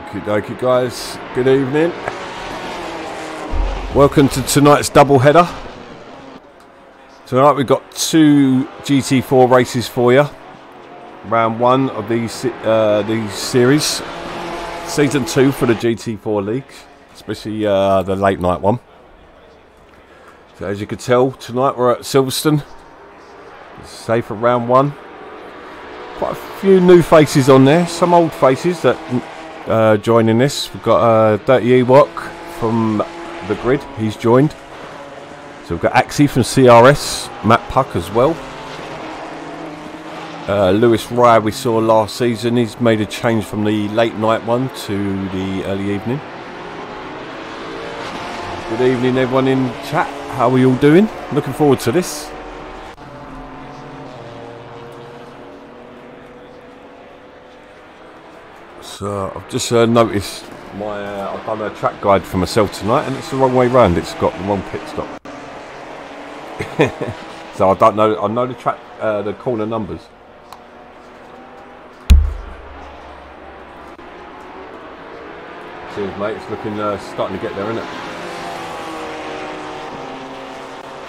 Okie dokie guys, good evening. Welcome to tonight's double header. Tonight we've got two GT4 races for you. Round one of these series. Season 2 for the GT4 leagues, especially the late night one. So as you can tell, tonight we're at Silverstone. Safe for round one. Quite a few new faces on there, some old faces that joining this. We've got Dirty Ewok from the grid, he's joined. So we've got Axie from CRS, Matt Puck as well. Lewis Rye we saw last season, he's made a change from the late night one to the early evening. Good evening everyone in chat, how are you all doing? Looking forward to this. So I've just noticed I've done a track guide for myself tonight and it's the wrong way round, it's got the wrong pit stop. So I don't know, I know the track, the corner numbers. Cheers mate, it's looking, starting to get there, isn't it?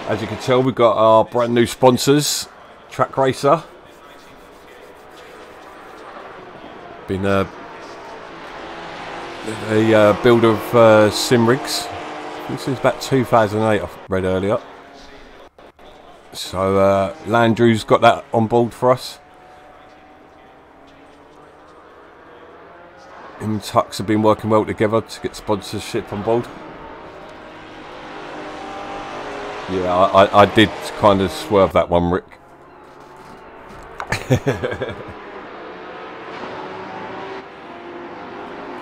As you can tell, we've got our brand new sponsors, Track Racer. Been a builder of sim rigs. This is about 2008, I read earlier. So Landrew's got that on board for us. Him and Tux have been working well together to get sponsorship on board. Yeah, I did kind of swerve that one, Rick.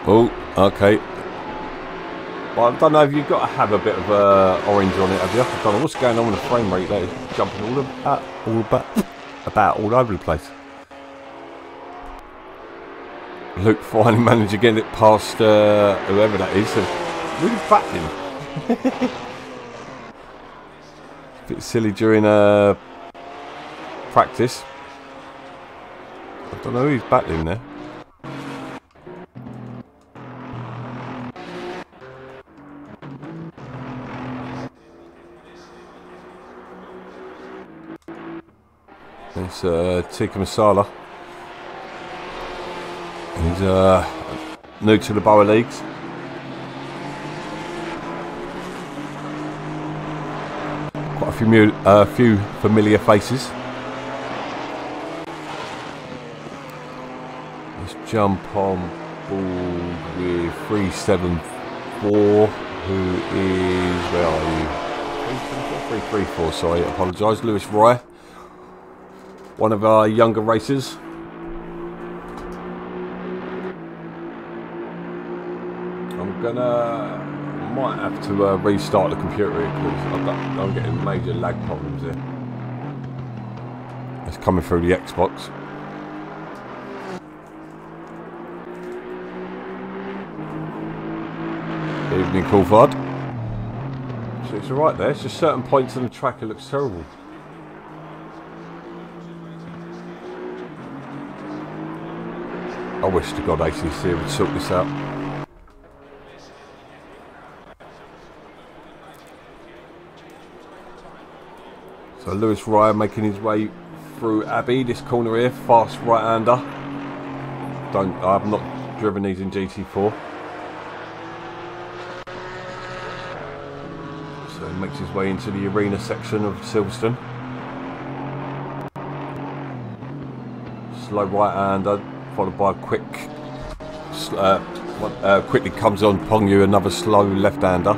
Oh, okay. Well, I don't know if you've got to have a bit of orange on it, have you? I don't know what's going on with the frame rate. That is jumping about all over the place. Luke finally managed to get it past whoever that is. So really battling. A bit silly during practice. I don't know who's battling there. It's Tikka Masala. He's new to the BoA leagues. Quite a few familiar faces. Let's jump on board with 374, who is, where are you? 334, sorry, I apologise. Lewis Rye, one of our younger racers. Might have to restart the computer because I'm getting major lag problems here. It's coming through the Xbox. Evening, Coulthard. So it's alright there, it's just certain points on the track it looks terrible. I wish to God ACC would sort this out. So Lewis Ryan making his way through Abbey, this corner here, fast right-hander. I've not driven these in GT4. So he makes his way into the arena section of Silverstone. Slow right-hander, followed by a quick, quickly comes on Pongyu, another slow left-hander.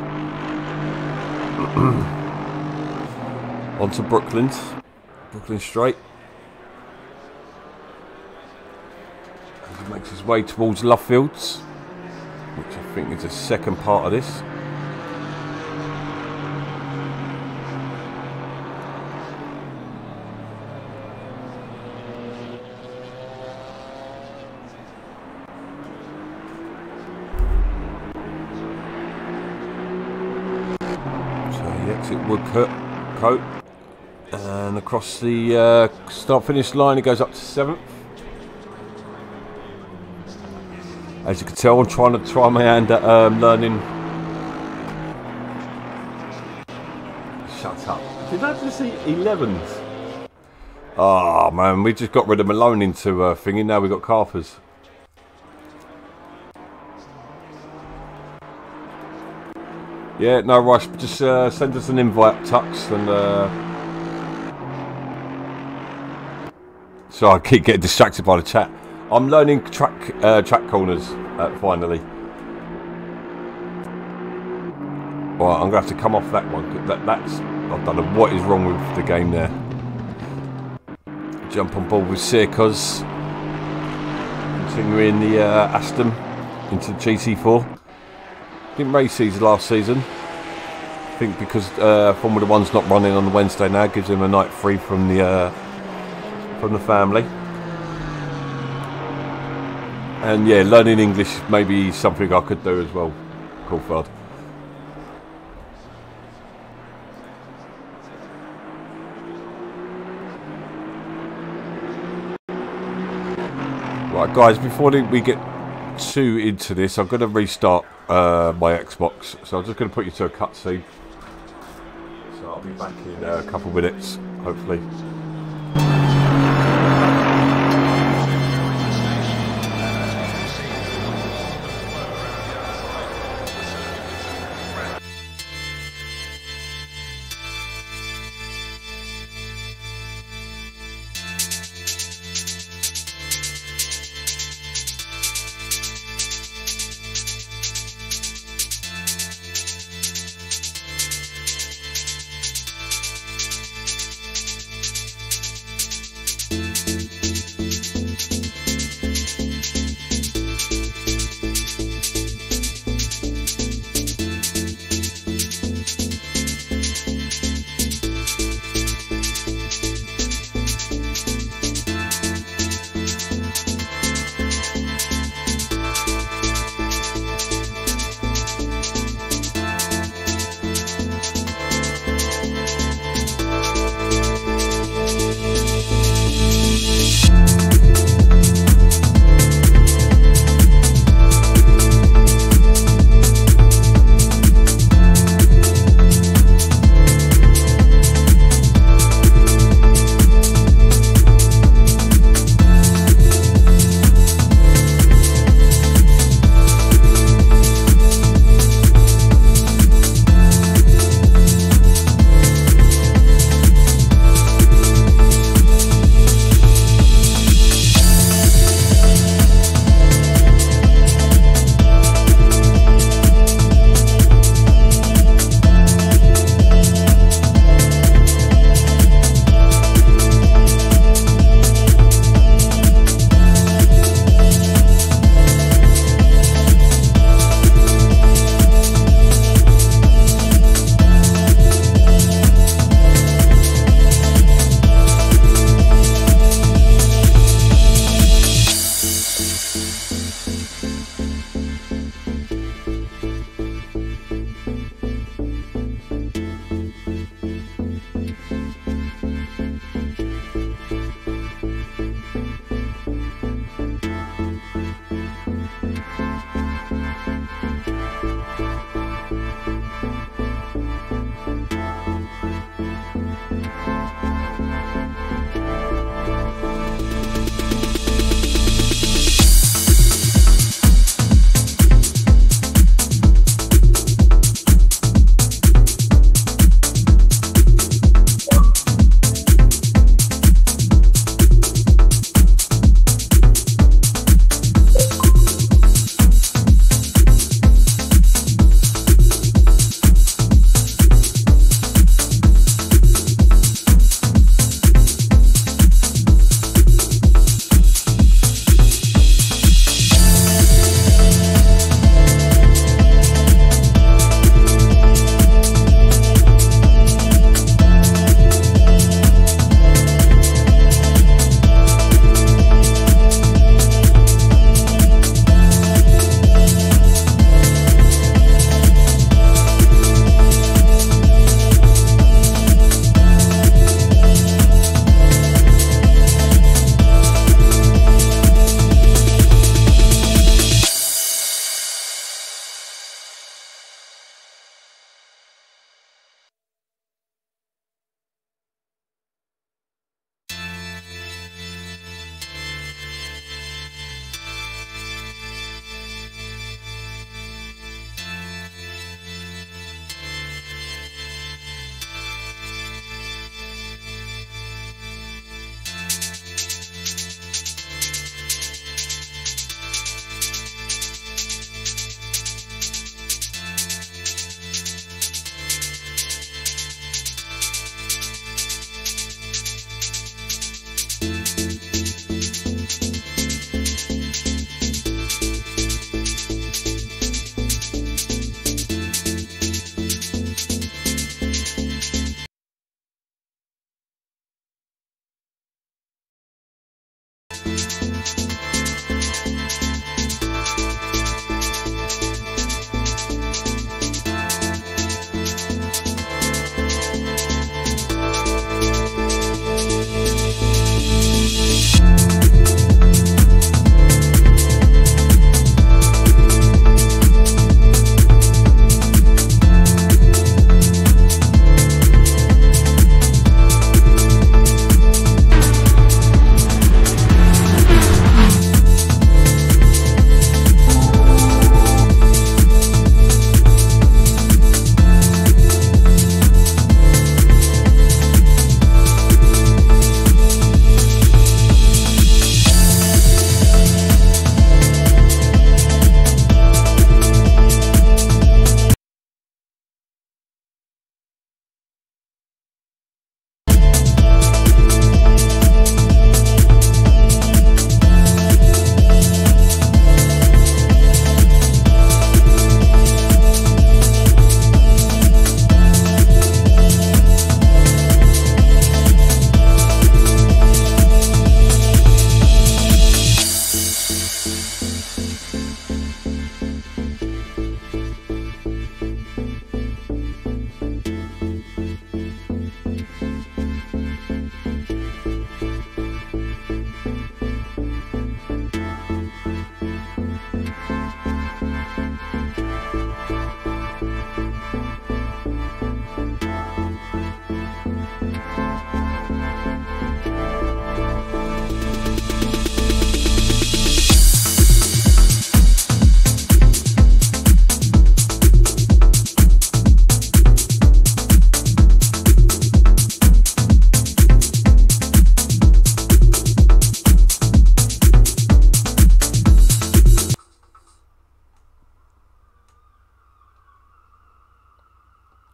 Onto Brooklyn straight. As he makes his way towards Lovefields, which I think is the second part of this. So he exit Woodcote. And across the start-finish line, he goes up to 7th. As you can tell, I'm trying to try my hand at learning. Shut up. Did I just see 11s? Oh man, we just got rid of Malone into thingy. Now we've got Carpers. Yeah, no rush. Just send us an invite, Tux, and so I keep getting distracted by the chat. I'm learning track corners finally. Well, I'm gonna have to come off that one. That's I don't know what is wrong with the game there. Jump on board with Sirkos. Continuing the Aston into GT4. Didn't race these last season. I think because Formula One's not running on the Wednesday now, gives him a night free from the family. And yeah, learning English may be something I could do as well. Coulthard. Right, guys, before we get too into this, I'm going to restart my Xbox. So I'm just going to put you to a cutscene. So I'll be back in a couple of minutes, hopefully.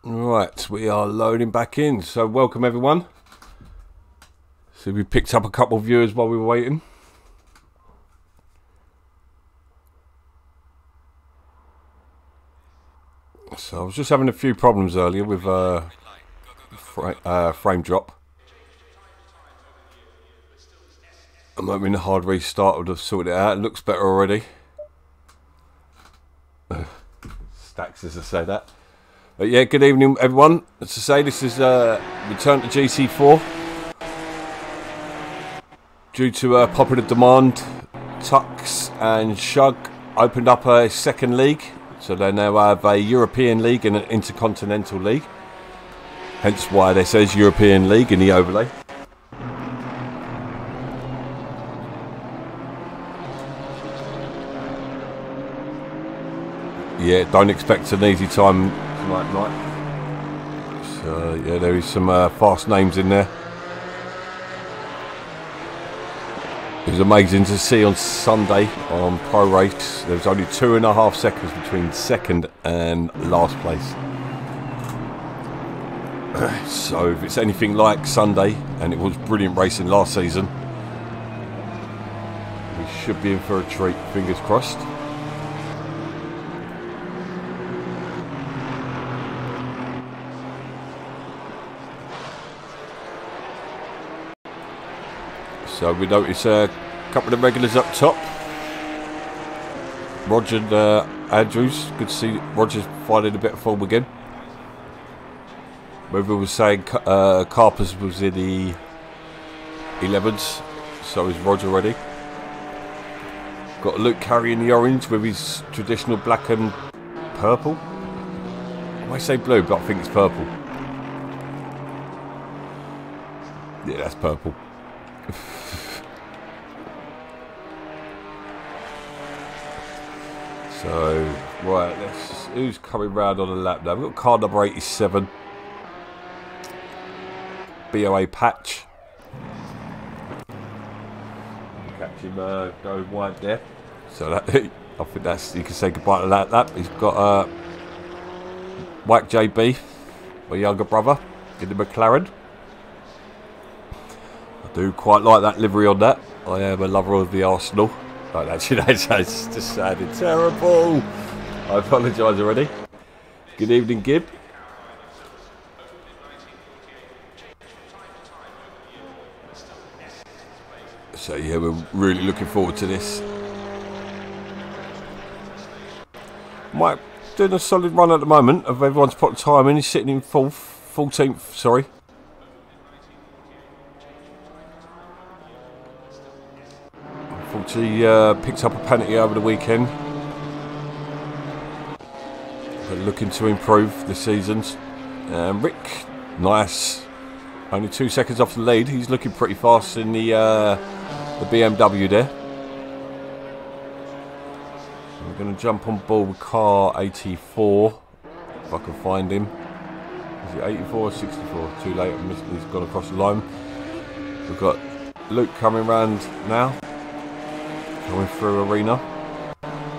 Right, we are loading back in. So welcome everyone. So we picked up a couple of viewers while we were waiting. So I was just having a few problems earlier with frame drop. I'm hoping the hard restart would have sorted it out. It looks better already. Stacks as I say that. But yeah, good evening everyone. As I say, this is return to GT4. Due to popular demand, Tux and Shug opened up a second league. So they now have a European League and an Intercontinental League. Hence why there says European League in the overlay. Yeah, don't expect an easy time tonight night. So yeah, there is some fast names in there. It was amazing to see on Sunday on Pro Race. There was only 2.5 seconds between second and last place. So if it's anything like Sunday, and it was brilliant racing last season, we should be in for a treat. Fingers crossed. So we notice a couple of the regulars up top. Roger and Andrews. Good to see Roger's finding a bit of form again. River was saying Carpers was in the 11s. So is Roger already. Got Luke carrying the orange with his traditional black and purple. I might say blue, but I think it's purple. Yeah, that's purple. So, right, who's coming round on the lap now? We've got car number 87. BOA Patch. Catch him going wide there. So that, I think that's, you can say goodbye to that lap. He's got Whack JB, my younger brother, in the McLaren. I do quite like that livery on that. I am a lover of the Arsenal. Right, actually, that just sounded terrible. I apologise already. Good evening, Gib. So yeah, we're really looking forward to this. Mike doing a solid run at the moment. Of everyone's put time in. He's sitting in 14th. Sorry. He picked up a penalty over the weekend. But looking to improve this season's. Rick, nice. Only 2 seconds off the lead. He's looking pretty fast in the BMW there. We're going to jump on board with car 84, if I can find him. Is it 84 or 64? Too late. He's gone across the line. We've got Luke coming round now. Going through Arena.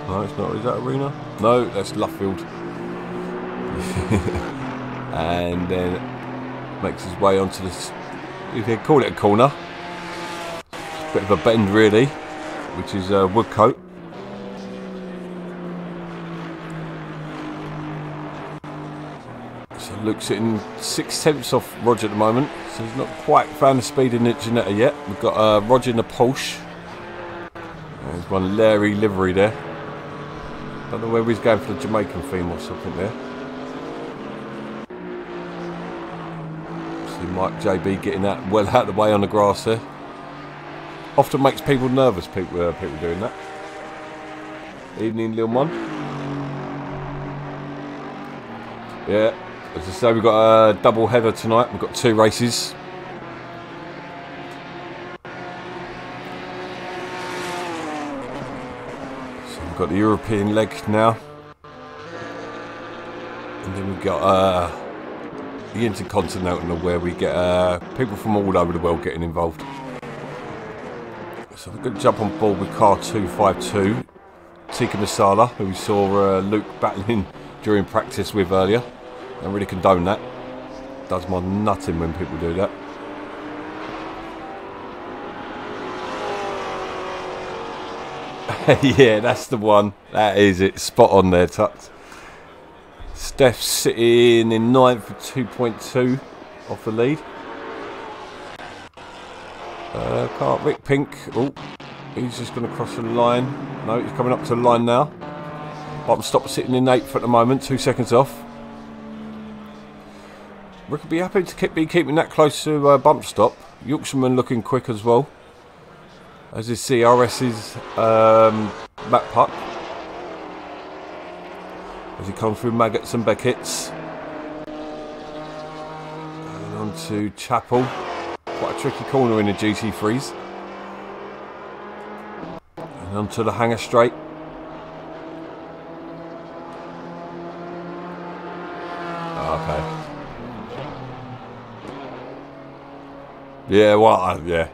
No, it's not. Is that Arena? No, that's Luffield. And then makes his way onto this. You can call it a corner. Bit of a bend, really, which is Woodcote. So Luke's sitting 6/10 off Roger at the moment. So he's not quite found the speed in the Janetta yet. We've got Roger in the Porsche. There's one Larry livery there. Don't know whether he's going for the Jamaican theme or something there. See Mike JB getting that well out of the way on the grass there. Often makes people nervous, people doing that. Evening, Lil Mon. Yeah, as I say, we've got a double header tonight. We've got 2 races. Got the European leg now, and then we've got the Intercontinental, where we get people from all over the world getting involved. So we're going to jump on board with car 252, Tikka Masala, who we saw Luke battling during practice with earlier. I really condone that. Does my nutting when people do that. Yeah, that's the one. That is it. Spot on there, Tux. Steph's sitting in 9th for 2.2 off the lead. Rick Pink. Oh, he's just going to cross the line. No, he's coming up to the line now. Bottom stop sitting in 8th at the moment, 2 seconds off. Rick would be happy to be keeping that close to bump stop. Yorkshireman looking quick as well. As you see, RS's back puck. As he comes through Maggots and Beckett's. And on to Chapel. Quite a tricky corner in the GT3s. And on to the hanger straight. Okay. Yeah, well, yeah.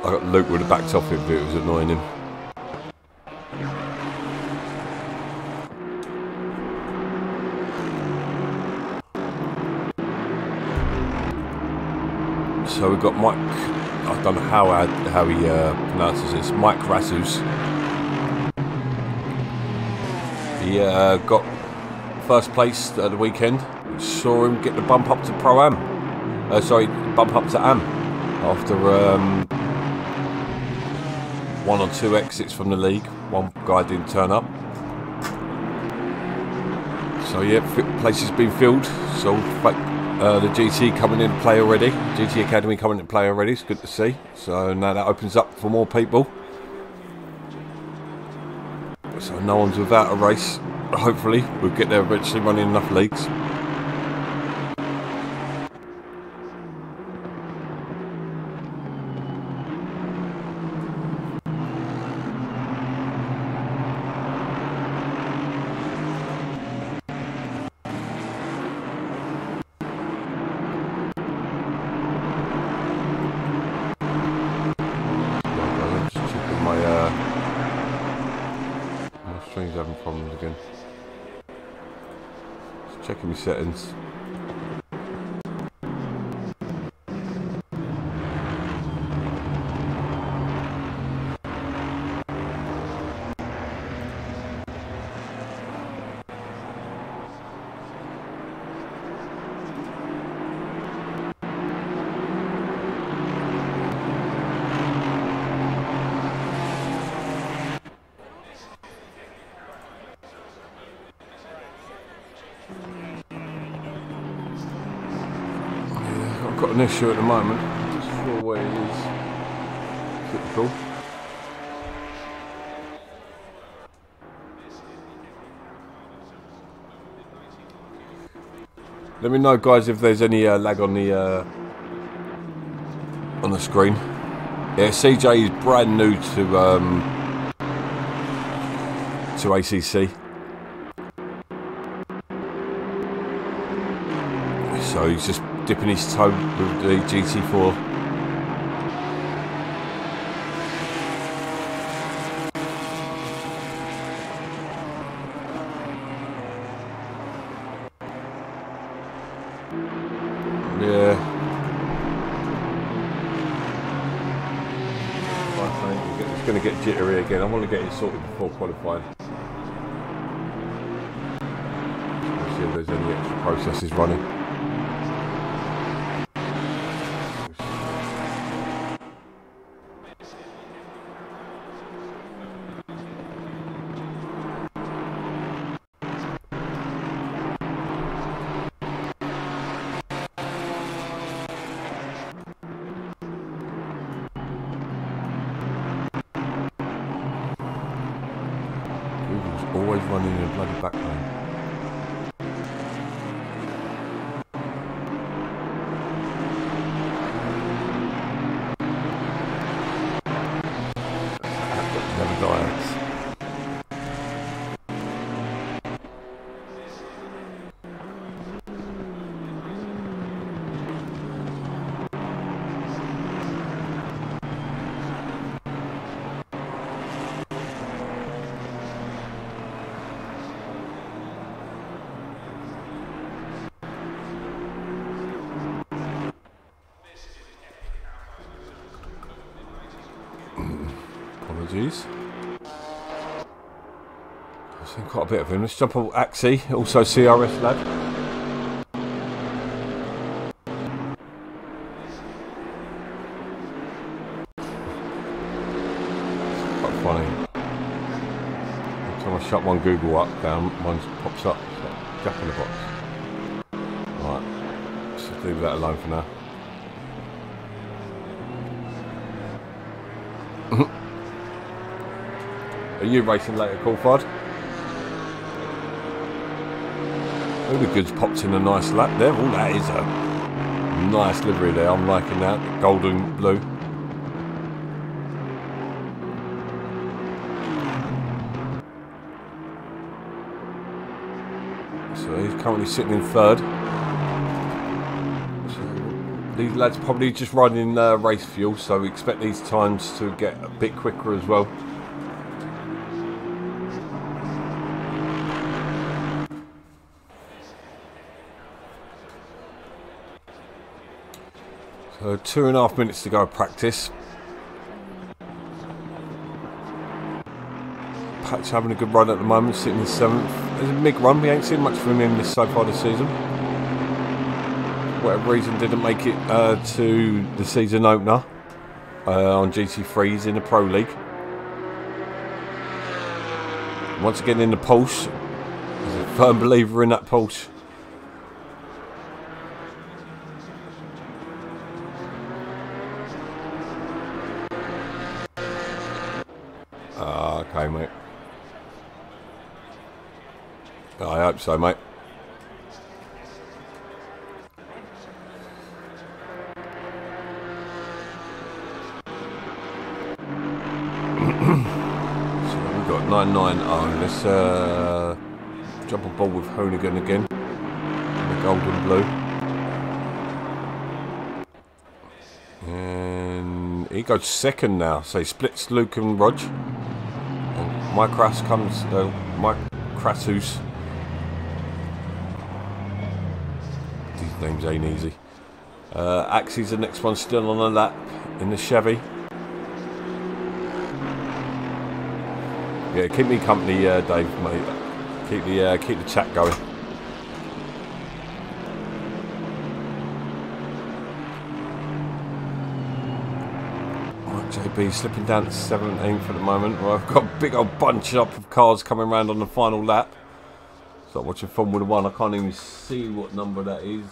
I got Luke would have backed off if it was annoying him. So we've got Mike. I don't know how he pronounces this. Mike Rassus. He got first place at the weekend. Saw him get the bump up to Pro-Am. Sorry, bump up to Am after 1 or 2 exits from the league. One guy didn't turn up. So yeah, place has been filled. So the GT coming into play already. GT Academy coming into play already. It's good to see. So now that opens up for more people. So no one's without a race. Hopefully we'll get there eventually, running enough leagues. Stream's having problems again. Just checking my settings. I've got an issue at the moment. I'm not sure where it is. Typical. Let me know, guys, if there's any lag on the screen. Yeah, CJ is brand new to ACC. So he's just dipping his toe with the GT4. Yeah. It's going to get jittery again. I want to get it sorted before qualifying. Let's see if there's any extra processes running. Always running in a bloody back lane. Never dies. Apologies. I've seen quite a bit of him. Let's jump on ACC, also CRS lad. It's quite funny. Every time I shut one Google up, down, one pops up. It's like Jack in the box. Right, let's just leave that alone for now. Are you racing later, Coulthard? All the goods popped in a nice lap there. Oh, that is a nice livery there. I'm liking that. Golden blue. So he's currently sitting in third. So these lads probably just riding race fuel, so we expect these times to get a bit quicker as well. So 2.5 minutes to go of practice. Patch having a good run at the moment, sitting in 7th. There's a big run, we ain't seen much from him so far this season. For whatever reason didn't make it to the season opener on GT3s in the Pro League. Once again in the Pulse. He's a firm believer in that Pulse. Okay, mate. I hope so, mate. So we've got 990. Let's jump on board with Hoonigan again. The gold and blue. And he goes second now, so he splits Luke and Rog. And Mike Krass comes, Mike Krassus. These names ain't easy. Axie's the next one, still on the lap in the Chevy. Yeah, keep me company, Dave, mate. Keep the chat going. JB slipping down to 17th at the moment. Well, I've got a big old bunch up of cars coming around on the final lap. So I'm watching Formula 1. I can't even see what number that is.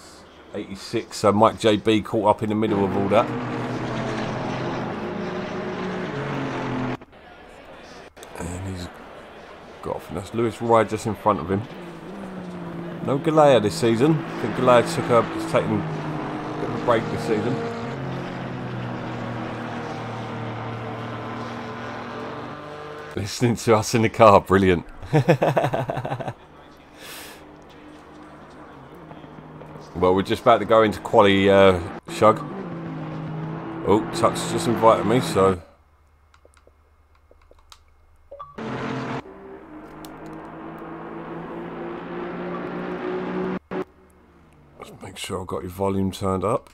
86. So Mike JB caught up in the middle of all that. And he's got off. And that's Lewis Rye just in front of him. No Galea this season. I think Galea is taking a bit of a break this season. Listening to us in the car, brilliant. Well, we're just about to go into quali, Shug. Oh, Tuck's just invited me, so... Let's make sure I've got your volume turned up.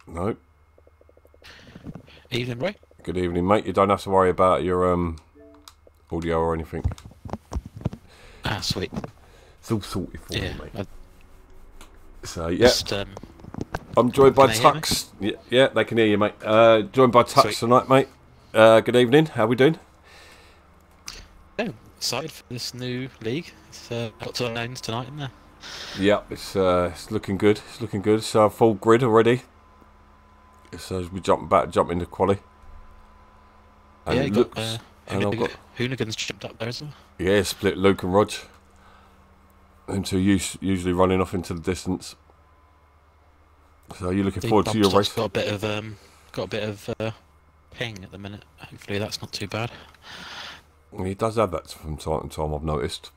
Nope. Evening, Ray. Good evening, mate. You don't have to worry about your audio or anything. Ah, sweet. It's all sorted for you, mate. So, yeah. Just, I'm joined by Tux. Yeah, they can hear you, mate. Joined by Tux tonight, mate. Good evening. How we doing? Oh, excited for this new league. It's got two unknowns tonight, isn't there? Yeah, it's looking good. It's looking good. So, full grid already. So, as we jump into quali. And yeah, looks, Hoonigan's jumped up there as well. Yeah, split Luke and Rog. Them two usually running off into the distance. So you're looking forward to your race? Got a bit of ping at the minute. Hopefully that's not too bad. He does have that from time to time, I've noticed.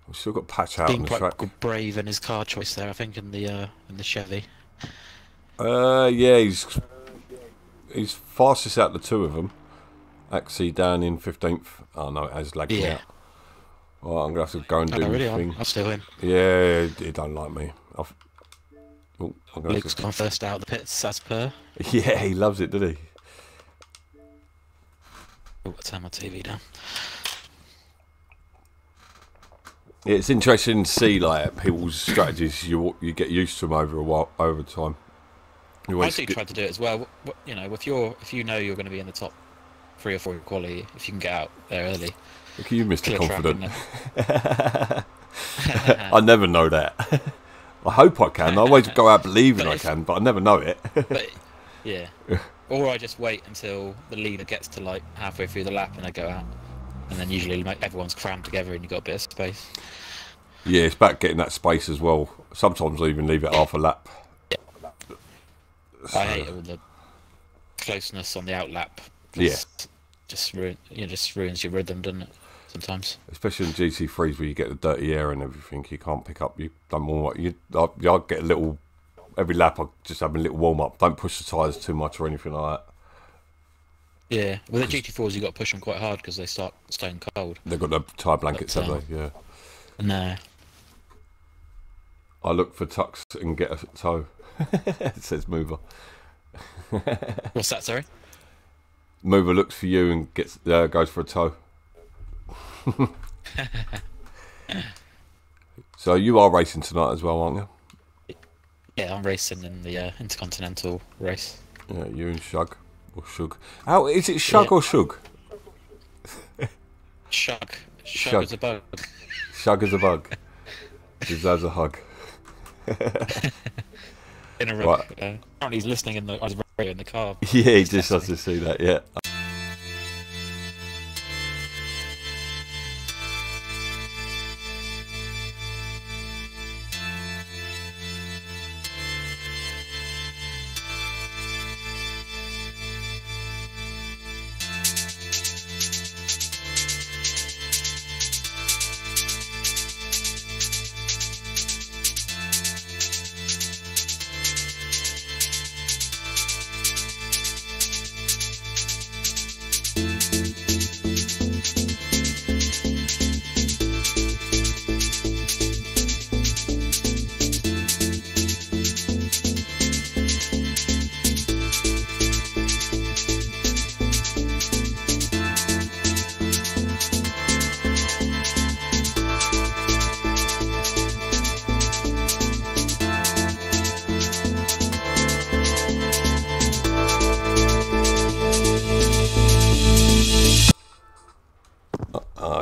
We've still got Patch out on the track. Quite brave in his car choice there, I think, in the Chevy. Yeah, he's fastest out of the two of them. Axie down in 15th. Oh no, it has lagged out. Well, I'm going to have to go and do the thing. I'll still win. Yeah, he don't like me. Luke's gone first out of the pits, as per. Yeah, he loves it, doesn't he? I'll turn my TV down. Yeah, it's interesting to see like people's strategies. You get used to them over time. I do try to do it as well. You know, if you know you're going to be in the top 3 or 4 quality, if you can get out there early. Look at you, Mr. Confident. Then... I never know that. I hope I can. I always go out believing I can, but I never know it. But, yeah. Or I just wait until the leader gets to like halfway through the lap and I go out. And then usually everyone's crammed together and you've got a bit of space. Yeah, it's about getting that space as well. Sometimes I even leave it half a lap. Yeah. So. I hate all the closeness on the out lap. Yeah. Just ruins your rhythm, doesn't it? Sometimes. Especially in GT3s where you get the dirty air and everything, you can't pick up. You don't more. I get a little every lap. I just have a little warm up. Don't push the tyres too much or anything like that. Yeah, with the GT4s you got to push them quite hard because they start staying cold. They've got the tyre blankets, haven't they? Yeah. No. I look for tucks and get a tow. It says Mover. What's that? Sorry. Mover looks for you and goes for a tow. So you are racing tonight as well, aren't you? Yeah, I'm racing in the Intercontinental race. Yeah, you and Shug or Shug. How is it, Shug or Shug? Shug. Shug is a bug. Shug is a bug. Deserves a hug. In a right. Apparently he's listening in the radio in the car. Yeah, he just has to see that. Yeah.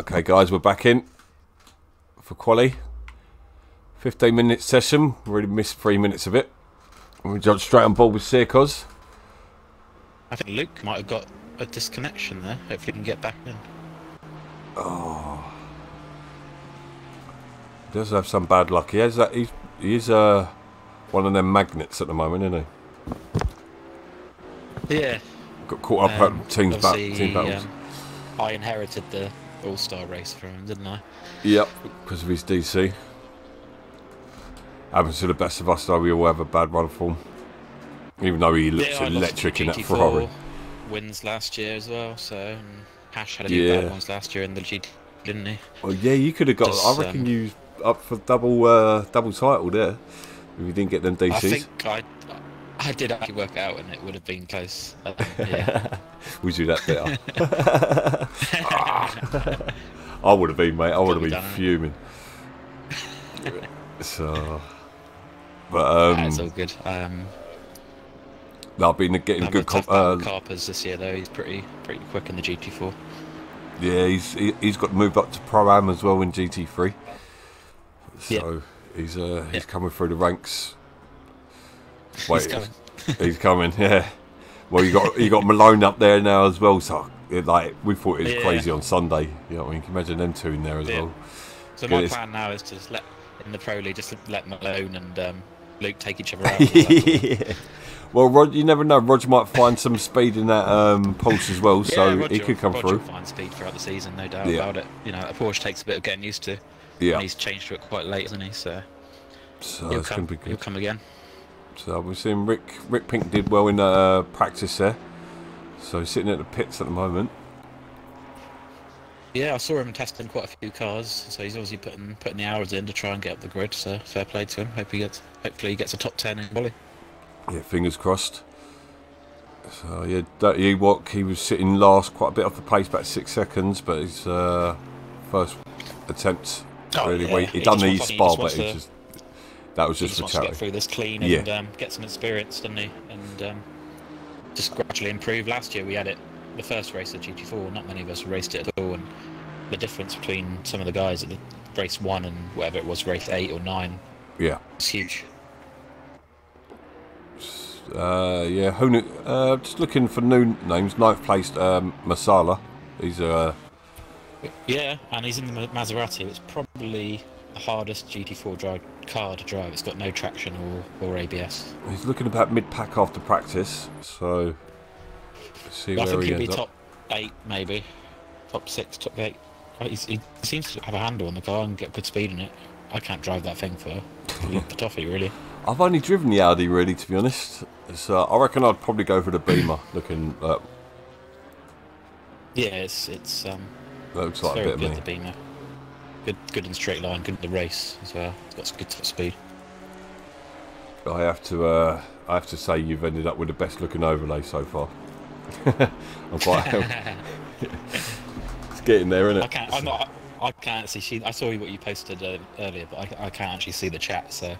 Okay guys, we're back in for quali. 15-minute session. We already missed 3 minutes of it. We jumped straight on board with Sirkos. I think Luke might have got a disconnection there. Hopefully he can get back in. Oh, he does have some bad luck. He has that. He's one of them magnets at the moment, isn't he? Yeah. Got caught up at team battles. I inherited the All-Star race from him, didn't I? Yep, because of his DC. Happens to the best of us, though. We all have a bad run for him. Even though he looks electric in that Ferrari. Wins last year as well, so Hash had a few bad ones last year in the GT, didn't he? Well, yeah, you could have got. I reckon you up for double title there if you didn't get them DCs. I think I did actually work it out, and it would have been close. Yeah. Was you that bitter? I would have been, mate. I would have been fuming. So, but it's all good. I've been getting good Carpers this year though. He's pretty quick in the GT4. Yeah, he's got moved up to Pro-Am as well in GT3. So he's coming through the ranks. Wait, he's coming. Yeah. Well, you got Malone up there now as well. So like we thought it was crazy on Sunday. You know what I mean? Can you imagine them two in there as well? So my plan now is to just let in the Pro League, just let Malone and Luke take each other out. Well, Rod, you never know. Roger might find some speed in that Pulse as well, so Roger, he could come Roger through. Will find speed throughout the season, no doubt about it. You know, a Porsche takes a bit of getting used to. Yeah. And he's changed to it quite late, hasn't he? So it's going to be good. He'll come again. So we've seen Rick Pink did well in practice there. So he's sitting at the pits at the moment. Yeah, I saw him testing quite a few cars, so he's obviously putting the hours in to try and get up the grid. So fair play to him. Hopefully he gets a top 10 in quali. Yeah, fingers crossed. So yeah, that Ewok, he was sitting last, quite a bit off the pace, about 6 seconds, but his first attempt really weak. He done the spar, but it just that was just for wants to get charity. through this clean Yeah. and get some experience, doesn't he? And just gradually improve. Last year we had it, the first race of GT4. Not many of us raced it at all, and the difference between some of the guys at the race 1 and whatever it was, race 8 or 9, Yeah. it's huge. Yeah, just looking for new names. 9th placed Masala. He's Yeah, and he's in the Maserati. It's probably the hardest GT4 car to drive. It's got no traction or ABS. he's looking about mid-pack after practice, so let's see Well, I where think he he'll be ends top up. 8 maybe, top 6, top 8. He seems to have a handle on the car and get good speed in it. I can't drive that thing for toffee, really. I've only driven the Audi, really, to be honest. So I reckon I'd probably go for the Beamer. Looking, Yeah, it's that looks like a very bit of good, me. the Beamer. Good in straight line, good in the race as well. It's got some good top speed. I have to say you've ended up with the best looking overlay so far. I'm quite. It's getting there, isn't it? I can't see. I saw what you posted earlier, but I can't actually see the chat, so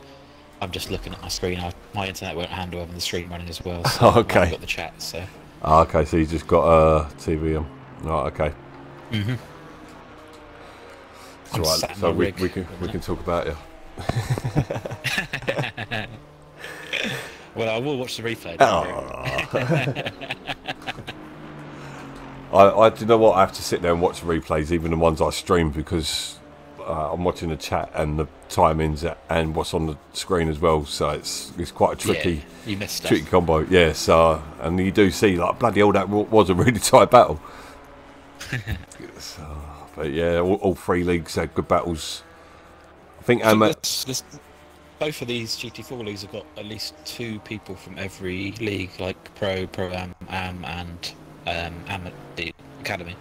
I'm just looking at my screen. My internet won't handle having the stream running as well. So Okay. I've got the chat, so. Oh, okay, so you just got TV on. Right, okay. Mhm. It's all right. So we can talk about you. Well, I will watch the replay. Don't worry. Do you know what? I have to sit there and watch the replays, even the ones I stream, because I'm watching the chat and the timings and what's on the screen as well. So it's quite a tricky, you missed stuff. tricky combo. Yeah. So and you do see like bloody hell, that was a really tight battle. So, but yeah, all 3 leagues had good battles. I think both of these GT4 leagues have got at least 2 people from every league, like Pro-Am, and the Academy.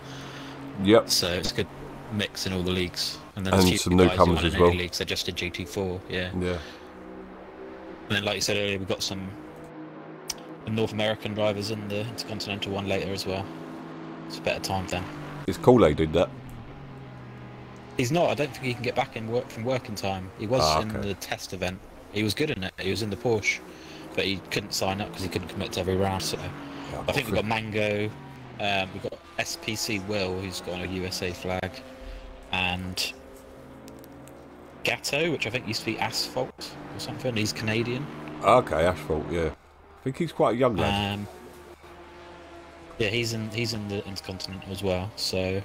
Yep. So it's a good mix in all the leagues. And then And there's some guys newcomers who as aren't in well. any leagues, they're just in GT4, yeah. Yeah. And then, like you said earlier, we've got some North American drivers in the Intercontinental one later as well. It's a better time then. It's cool they did that. He's not. I don't think he can get back in from working time. He was in okay. the test event. He was good in it. He was in the Porsche, but he couldn't sign up because he couldn't commit to every round. So I think we've got Mango, we've got SPC Will, who's got a USA flag, and Gatto, which I think used to be Asphalt or something. He's Canadian. Okay, Asphalt. Yeah, I think he's quite a young lad. Yeah, he's in the Intercontinental as well. So.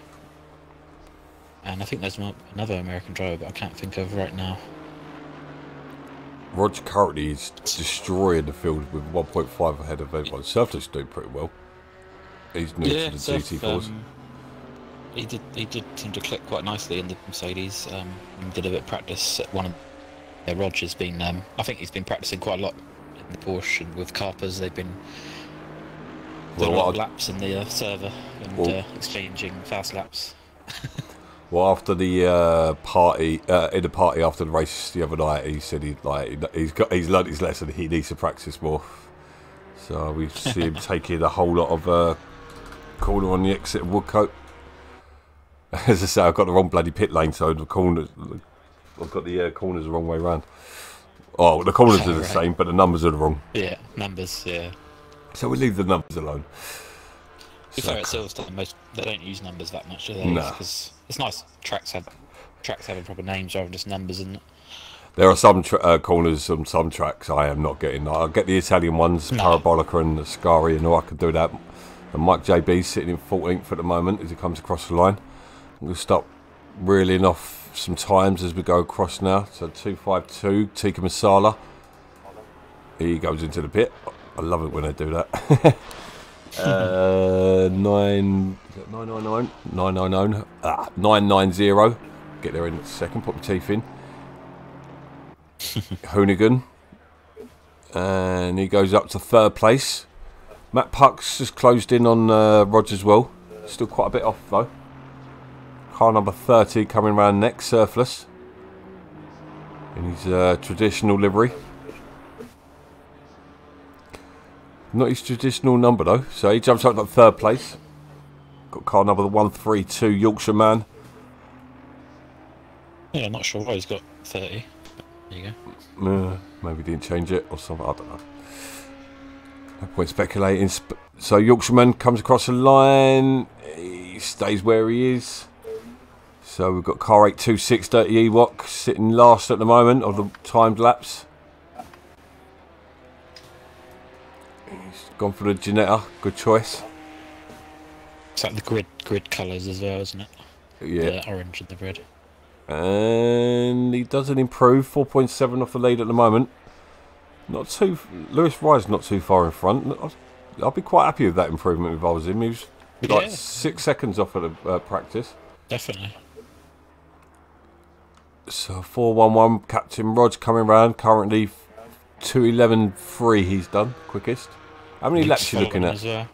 And I think there's another American driver, but I can't think of right now. Roger currently is destroying the field with 1.5 ahead of everyone. Surf's doing pretty well. He's new to the GT4s. He did seem to click quite nicely in the Mercedes. And did a bit of practice at one of Roger's been. I think he's been practicing quite a lot in the Porsche and with Carpers. They've been doing a lot of laps in the server and exchanging fast laps. Well, after the party, in the party after the race the other night, he said he's learnt his lesson. He needs to practice more. So we see him taking a whole lot of corner on the exit of Woodcote. As I say, I've got the wrong bloody pit lane, so the corners, I've got the corners the wrong way round. Oh, the corners are the same, but the numbers are the wrong. Yeah, numbers. Yeah. So we leave the numbers alone. To be fair, at Silverstone, they don't use numbers that much, do they? No. Because it's nice tracks having proper names rather than just numbers, isn't it? There are some corners on some tracks I am not getting. I'll get the Italian ones, Parabolica and Ascari, and all. I can do that. And Mike JB's sitting in 14th at the moment as he comes across the line. I'm going to stop reeling off some times as we go across now. So 2:52, Tika Masala. He goes into the pit. I love it when they do that. 990. Get there in a second. Put my teeth in. Hoonigan, and he goes up to 3rd place. Matt Puck's just closed in on Roger as well. Still quite a bit off though. Car number 30 coming round next, Surfless, in his traditional livery. Not his traditional number though, so he jumps up to 3rd place. Got car number 132, Yorkshire Man. Yeah, I'm not sure why he's got 30. There you go. Maybe he didn't change it or something, I don't know. No point speculating. So Yorkshireman comes across the line. He stays where he is. So we've got car 826 Dirty Ewok sitting last at the moment of the timed laps. He's gone for the Ginetta. Good choice. It's like the grid colours as well, isn't it? Yeah. The orange and the red. And he doesn't improve. 4.7 off the lead at the moment. Not too. Lewis Rye's not too far in front. I'll be quite happy with that improvement if I was him. He was like 6 seconds off at the practice. Definitely. So 411 Captain Rog coming round. Currently 2:11.3 he's done quickest. How many laps are you looking at? As well.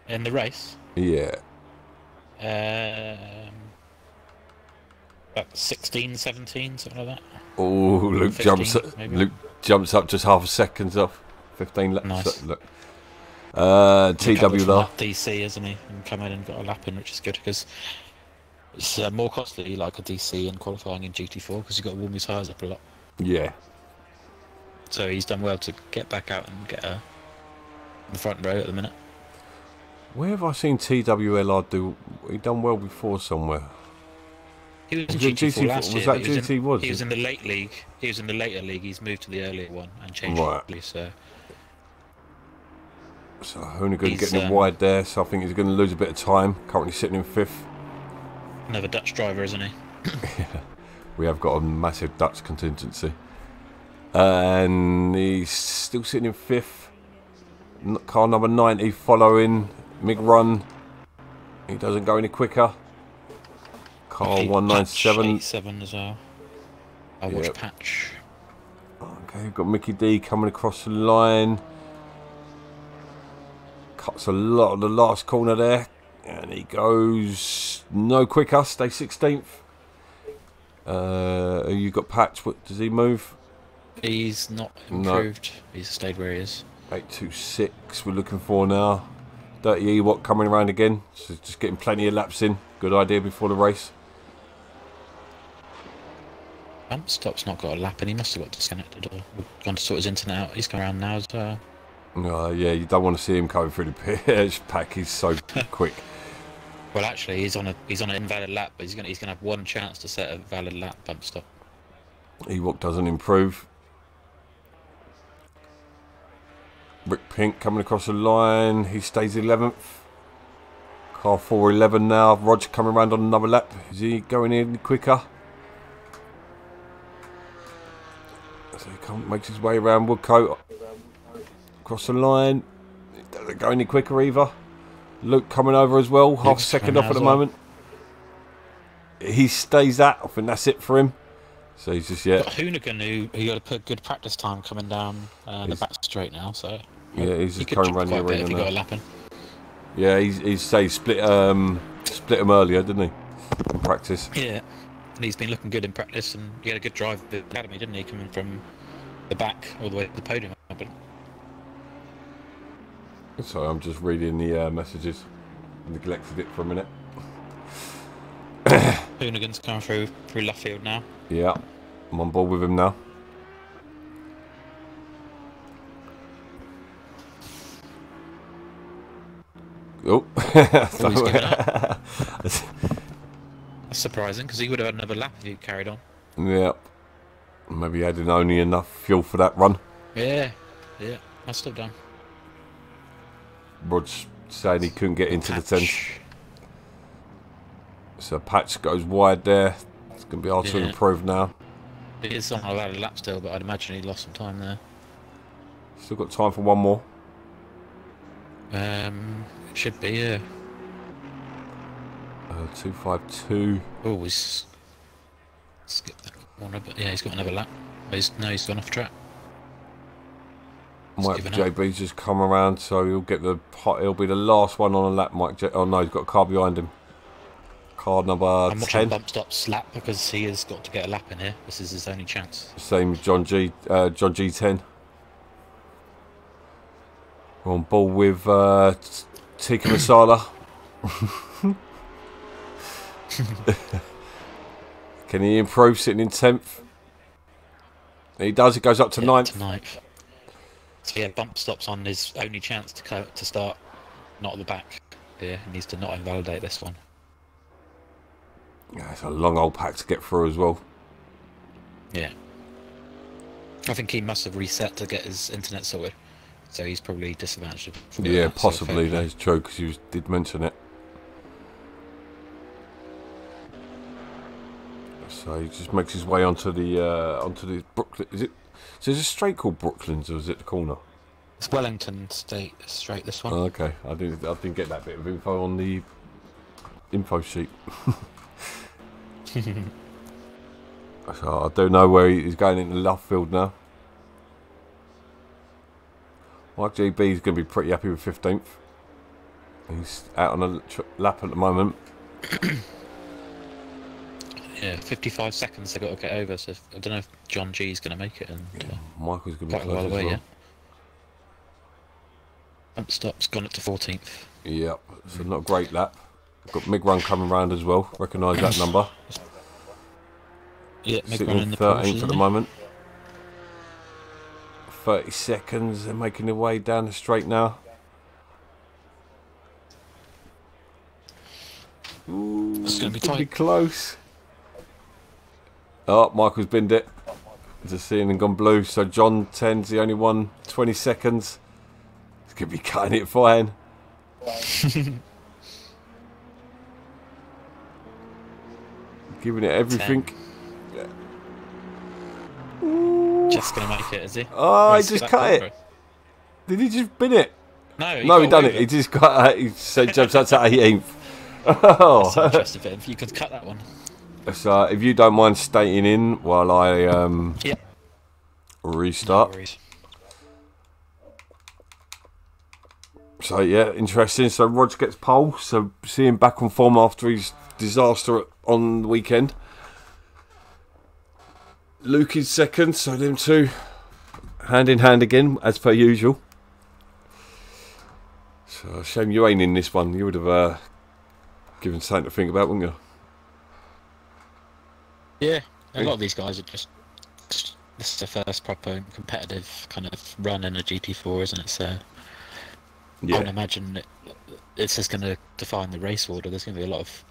In the race? Yeah. About 16, 17, something like that. Oh, Luke 15, Luke jumps up just half a second off. 15 laps. Nice. Look. TW there. DC, isn't he? And come in and got a lap in, which is good because it's more costly, like a DC and qualifying in GT4, because you've got to warm your tyres up a lot. Yeah. So he's done well to get back out and get in the front row at the minute. Where have I seen TWLR do? He done well before somewhere. He was in GT4 last year. Was that GT? He was in the late league. He was in the later league. He's moved to the earlier one and changed it. So Hoonigan getting him wide there. So I think he's going to lose a bit of time. Currently sitting in 5th. Another Dutch driver, isn't he? Yeah. We have got a massive Dutch contingency. And he's still sitting in 5th. Car number 90 following. Mig Run. He doesn't go any quicker. Car 197. 87 as well. I'll watch Patch. Okay, we've got Mickey D coming across the line. Cuts a lot of the last corner there. And he goes no quicker. Stay 16th. You got Patch. What does he move? He's not improved. No. He's stayed where he is. 826 we're looking for now. Dirty Ewok coming around again. So just getting plenty of laps in. Good idea before the race. Stop's not got a lap and he must have got disconnected or gone to sort his internet out. He's coming around now as well. Yeah, you don't want to see him coming through the pitch pack. He's so quick. Well, actually, he's on an invalid lap, but he's gonna have one chance to set a valid lap. Bump stop. Ewok doesn't improve. Rick Pink coming across the line. He stays 11th. Car 411 now. Roger coming around on another lap. Is he going any quicker? So he makes his way around Woodcote. Across the line. He doesn't go any quicker either. Luke coming over as well. Half a second off at the moment. He stays that. I think that's it for him. So he's just Got Hoonigan who got a good practice time coming down the back straight now. So yeah, he's just coming around the arena if he got a lap in. Yeah, he split him earlier, didn't he? In practice. Yeah, and he's been looking good in practice, and he had a good drive at the academy, didn't he? Coming from the back all the way to the podium. So I'm just reading the messages. Neglected it for a minute. Hoonigan's coming through Luffield now. Yeah, I'm on board with him now. Oh, That's surprising because he would have had another lap if he carried on. Yeah, maybe he had only enough fuel for that run. Yeah, must have done. Rod's saying he couldn't get into the tent. So Patch goes wide there. It's going to be hard to improve now. It is on a lap still, but I'd imagine he lost some time there. Still got time for one more. It should be, yeah. 252. Oh, he's skipped that corner, but yeah, he's got another lap. He's gone off track. Mike JB's just come around, so he'll be the last one on a lap. Mike J. Oh no, he's got a car behind him. Car number 10. I'm watching Bump Stop's lap because he has got to get a lap in here. This is his only chance. Same with John G. John G10. We're on ball with Tikka Masala. Can he improve sitting in 10th? He does. He goes up to 9th. So yeah, bump stops on his only chance to start, not at the back. Yeah, he needs to not invalidate this one. Yeah, it's a long old pack to get through as well. Yeah. I think he must have reset to get his internet sorted, so he's probably disadvantaged. Yeah, possibly. That's true, because he did mention it. So he just makes his way onto the Brooklyn. Is it? So is it a straight called Brooklands, or is it the corner? It's Wellington State straight. This one. Oh, okay, I didn't get that bit of info on the info sheet. So I do know where he's going into left field now. Mike GB is going to be pretty happy with 15th. He's out on a lap at the moment. Yeah, 55 seconds they've got to get over, so I don't know if John G is going to make it. And Michael's going to be quite a while close away, as well. yeah. Bump stop's gone up to 14th. Yep, so not a great lap. Got Mig Run coming round as well. Recognise that number. Yeah, Mig Sitting Run in in the 13th Porsche, at the moment. 30 seconds. They're making their way down the straight now. Ooh, it's going to be could tight. be close. Oh, Michael's binned it. Just seeing and gone blue. So John 10's the only one. 20 seconds. He's going to be cutting it fine. Giving it everything. Just going to make it, is he? Oh, he just cut it. Did he just bin it? No, he done it. He just got. He said jumps out to 18th. Oh, that's interesting bit. If you could cut that one. So, if you don't mind staying in while I yeah. Restart. No worries. So yeah, interesting. So Rog gets pole. So see him back on form after his disaster on the weekend. Luke is second. So them two hand in hand again, as per usual. So shame you ain't in this one. You would have given something to think about, wouldn't you? Yeah, a lot of these guys are just. This is the first proper competitive kind of run in a GT4, isn't it? So yeah. I can imagine it's just going to define the race order. There's going to be a lot of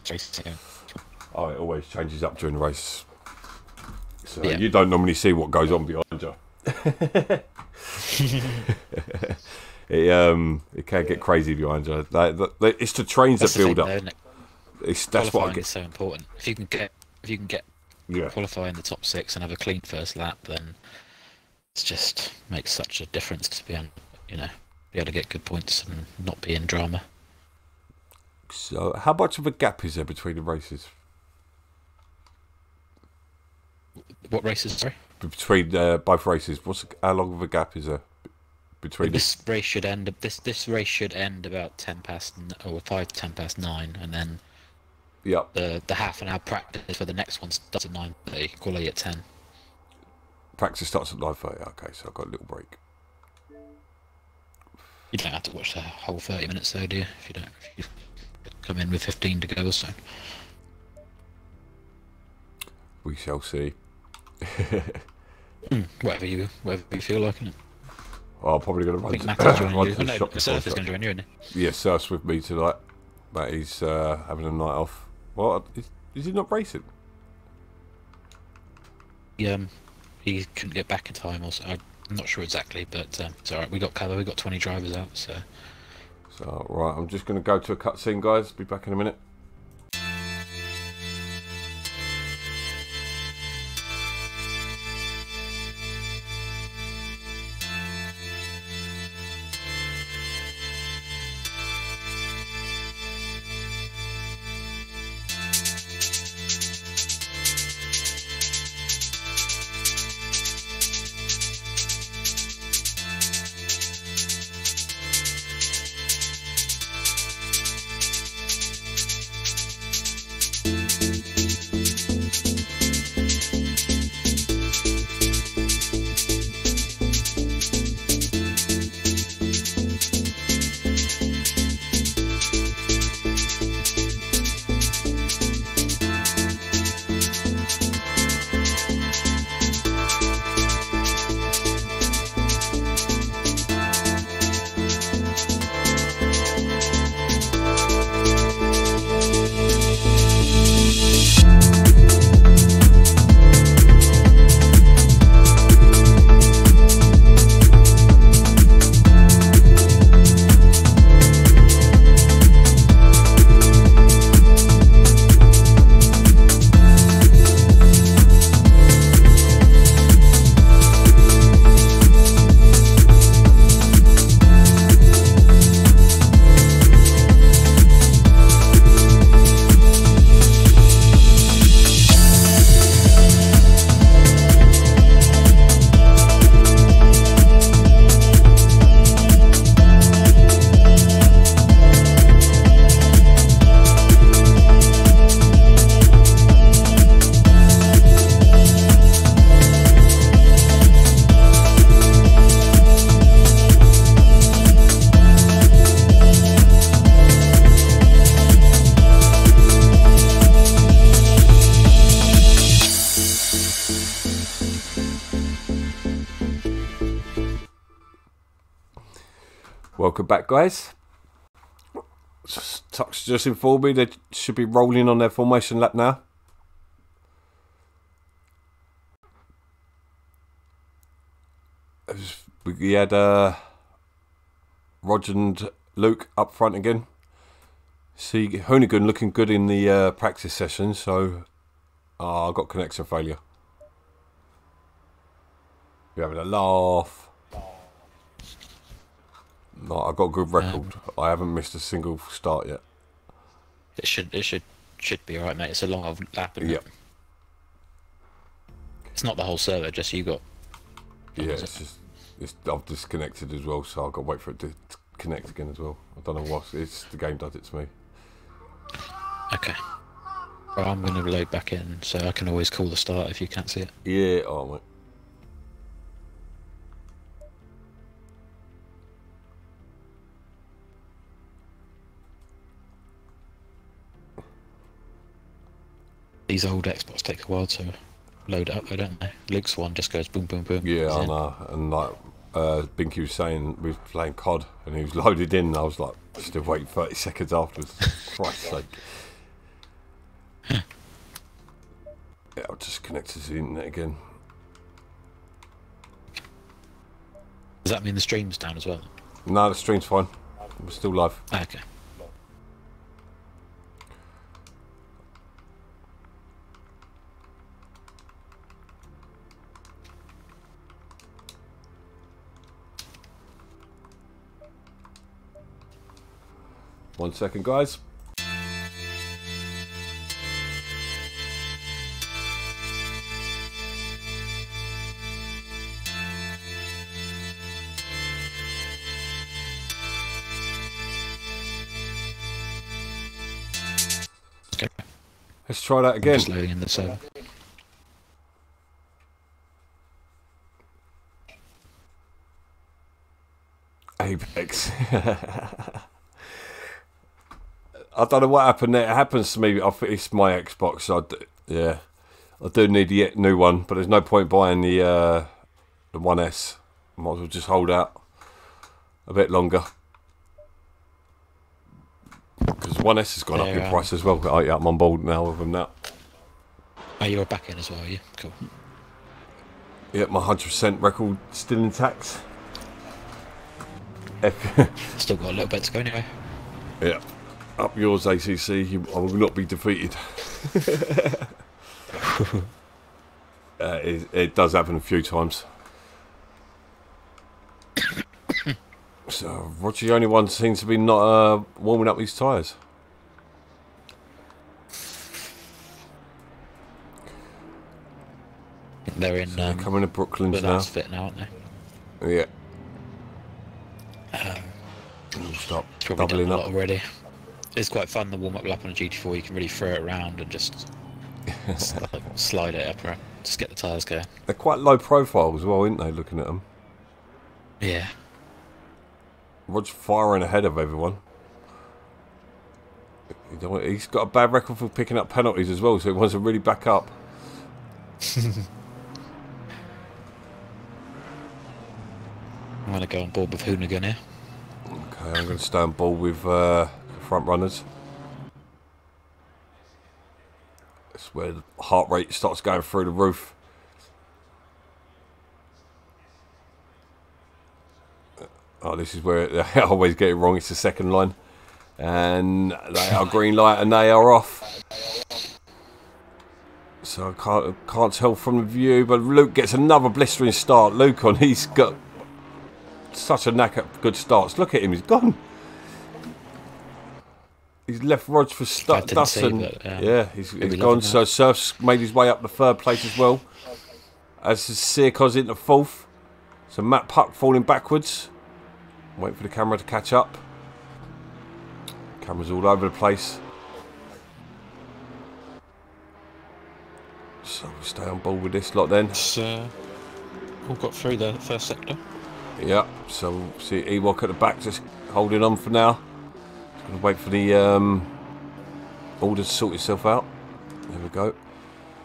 racing. Oh, it always changes up during the race. So yeah. You don't normally see what goes on behind you. It can get crazy behind you. It's the trains that build up. That's what I get. Is so important. If you can get qualify in the top 6 and have a clean first lap, then it just makes such a difference to be able to get good points and not be in drama. So, how much of a gap is there between the races? What races? Sorry. Between both races, how long of a gap is there between? This race should end. This race should end about 5:10 and then. Yep. The half an hour practice for the next one starts at 9:30. Quality at 10. Practice starts at 9:30. Okay, so I've got a little break. You don't have to watch the whole 30 minutes, though, do you? If you come in with 15 to go or so. We shall see. Whatever you feel like, innit? Well, I'm probably going to run. I think Matt's joining you. No, Surf is going to join you, isn't he? Yeah, Surf's with me tonight. Matty's having a night off. What? Is he not racing? He couldn't get back in time, also. I'm not sure exactly, but it's alright. We got cover. We got 20 drivers out, so. So right, I'm just going to go to a cutscene, guys. Be back in a minute. Welcome back, guys. Tuck's just informed me they should be rolling on their formation lap now. We had Roger and Luke up front again. See Hoonigan looking good in the practice session, so I got connection failure. You're having a laugh. No, I got a good record. I haven't missed a single start yet. It should be alright, mate. It's a long old lap, isn't it? It's not the whole server, just you got. Yeah, it's just I've disconnected as well, so I've got to wait for it to connect again as well. I don't know what it's. The game does it to me. Okay. Well, I'm going to load back in, so I can always call the start if you can't see it. Yeah, mate. These old Xbox take a while to load up, though, don't they? Luke's one just goes boom, boom, boom. Yeah, I know. And like Binky was saying, we were playing COD, and he was loaded in, and I was like, still waiting 30 seconds afterwards. Christ's sake. Yeah, I'll just connect to the internet again. Does that mean the stream's down as well? No, the stream's fine. We're still live. Okay. One second, guys. Okay. Let's try that again. Just loading in the server. Apex. I don't know what happened there. It happens to me. I think it's my Xbox. So yeah, I do need the new one, but there's no point buying the 1S. Might as well just hold out a bit longer, because 1S has gone up in price as well. Oh, yeah, I'm on board now with them now. Oh, you're back in as well, are you? Cool. Yeah, my 100% record still intact. Still got a little bit to go anyway. Yeah. Up yours, ACC. I will not be defeated. It does happen a few times. So, Roger, the only one seems to be not warming up his tyres. They're in. So they're coming to Brooklands now. Fit now, aren't they? Yeah. We'll stop doubling up already. It's quite fun, the warm-up lap on a GT4. You can really throw it around and just slide it up around. Just get the tyres going. They're quite low profile as well, aren't they, looking at them? Yeah. Rod's firing ahead of everyone. He's got a bad record for picking up penalties as well, so he wants to really back up. I'm going to go on board with Hoonigan here. Okay, I'm going to stay on board with front runners. That's where the heart rate starts going through the roof. Oh, this is where I always get it wrong. It's the second line. And they are green light and they are off. So I can't tell from the view, but Luke gets another blistering start. Luke on, he's got such a knack at good starts. Look at him, he's gone. He's left Rog for Dustin. Yeah, he's gone. So Surf's made his way up the third place as well. As Sirkos into fourth. So Matt Puck falling backwards. Waiting for the camera to catch up. Camera's all over the place. So we'll stay on board with this lot then. It's all got through the first sector. Yeah, so we'll see Ewok at the back just holding on for now. Just going to wait for the order to sort itself out. There we go.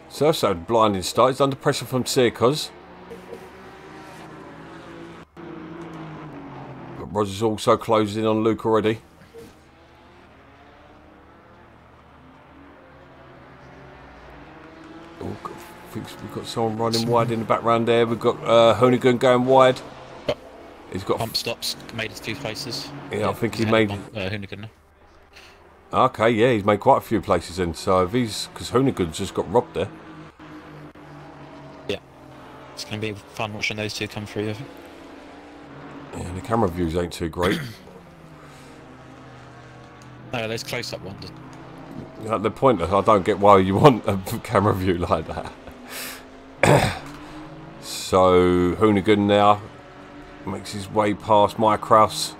Surf's had a blinding start. He's under pressure from Sirkos. But Roger's also closed in on Luke already. Oh, I think we've got someone running wide in the background there. We've got Hoonigan going wide. He's got bump stops, made it 2 places. Yeah, I think he made Hoonigan. Okay, yeah, he's made quite a few places in. So if he's, because Hoonigan's just got robbed there. Yeah, it's going to be fun watching those 2 come through, I think. Yeah, the camera views ain't too great. No, those close-up ones. At the point that I don't get why you want a camera view like that. So Hoonigan now makes his way past Mike Kraus.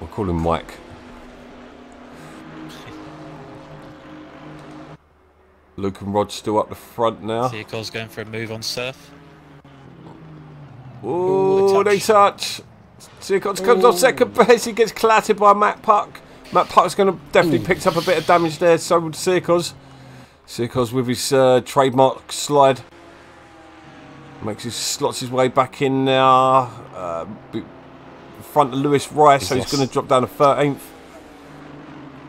We'll call him Mike. Luke and Rod still up the front now. Seacole's going for a move on Surf. Oh, they touch. Seacole's comes off second base. He gets clattered by Matt Puck. Matt Puck's going to definitely picked up a bit of damage there. So would Seacole's. Seacole's with his trademark slide. Slots his way back in now. Front of Lewis Rice, so he's going to drop down to 13th.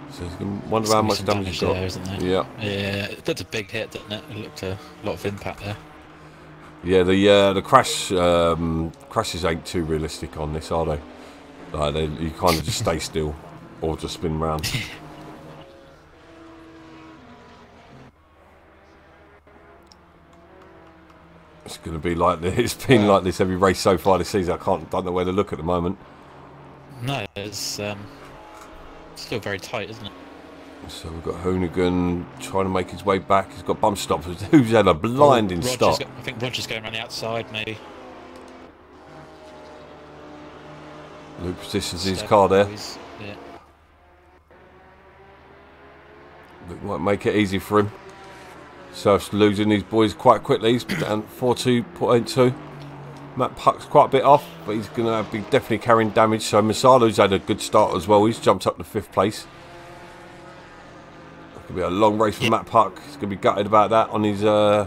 So he's going to wonder how much damage he's got. There, isn't there? Yeah. Yeah, that's a big hit, doesn't it? It looked a lot of impact there. Yeah, the crashes ain't too realistic on this, are they? Like you kind of just stay still or just spin round. It's going to be like this. It's been like this every race so far this season. I don't know where to look at the moment. No, it's still very tight, isn't it? So we've got Hoonigan trying to make his way back. He's got bump stops. Who's had a blinding stop? I think Roger's going around the outside, maybe. Luke positions his car there. Yeah. Luke might make it easy for him. Surf's losing these boys quite quickly. He's down 4.2. Matt Puck's quite a bit off, but he's going to be definitely carrying damage. So Masalu's had a good start as well. He's jumped up to 5th place. It's going to be a long race for Matt Puck. He's going to be gutted about that on his... Yeah,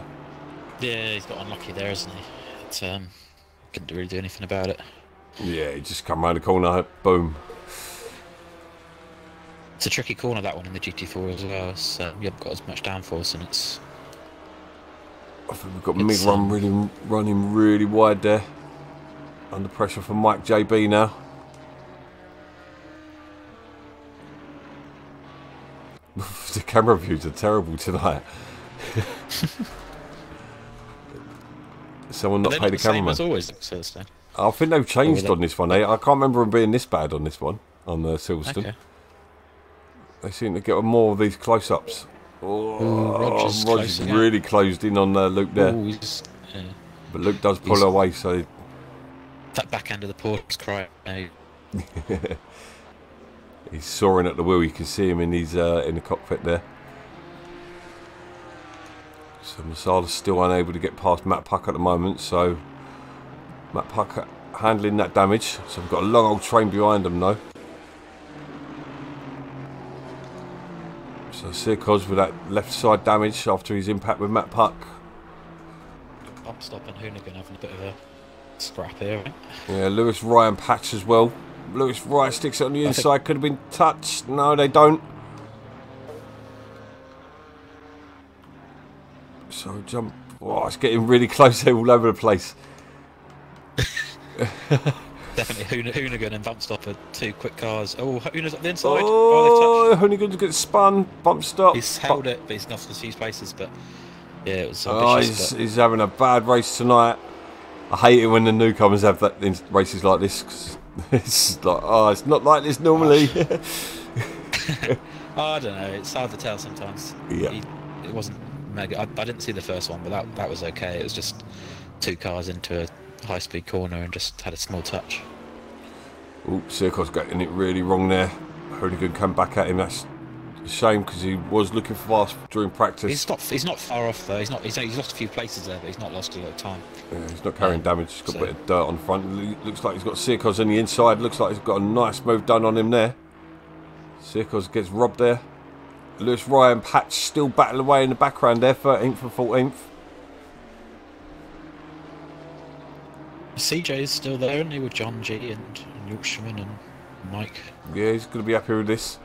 he's got unlucky there, isn't he? It's, couldn't really do anything about it. Yeah, he just come round the corner, boom. It's a tricky corner, that one, in the GT4 as well. It's, you haven't got as much downforce, and it's... I think we've got Mig running really wide there. Under pressure from Mike JB now. The camera views are terrible tonight. Someone not paid the cameraman. As always, Silverstone. I think they've changed on this one. I can't remember them being this bad on this one, on the Silverstone. Okay. They seem to get more of these close-ups. Roger's really closed in on Luke there. But Luke does pull away, so... That back end of the port's crying now. He's soaring at the wheel. You can see him in his in the cockpit there. So Masala's still unable to get past Matt Puck at the moment, so Matt Puck handling that damage. So we've got a long old train behind him though. So Sirkos with that left side damage after his impact with Matt Puck. Bump stop and Hoonigan having a bit of a scrap here, right? Yeah, Lewis Ryan patch as well. Lewis Ryan sticks it on the inside, could have been touched. No, they don't. So jump. Oh, it's getting really close there all over the place. Definitely Hoonigan and bump stop are 2 quick cars. Oh, Hoonigan's up the inside. Oh, Hoonigan gets spun. Bump stop. He's held it, but he's lost a few spaces. But yeah, it was ambitious. He's having a bad race tonight. I hate it when the newcomers have that in races like this. Cause it's like, oh, it's not like this normally. I don't know. It's hard to tell sometimes. Yeah. It wasn't mega. I didn't see the first one, but that was okay. It was just 2 cars into a high-speed corner and just had a small touch. Oh, Sirkos getting it really wrong there. Hoonigan come back at him. That's a shame because he was looking fast during practice. He's not far off though. He's lost a few places there, but he's not lost a lot of time. Yeah, he's not carrying damage. He's got a bit of dirt on the front. Looks like he's got Sirkos on the inside. Looks like he's got a nice move done on him there. Sirkos gets robbed there. Lewis Ryan patch still battling away in the background there, 13th and 14th. CJ's still there, isn't he, with John G and Yorkshireman and Mike? Yeah, he's going to be happy with this.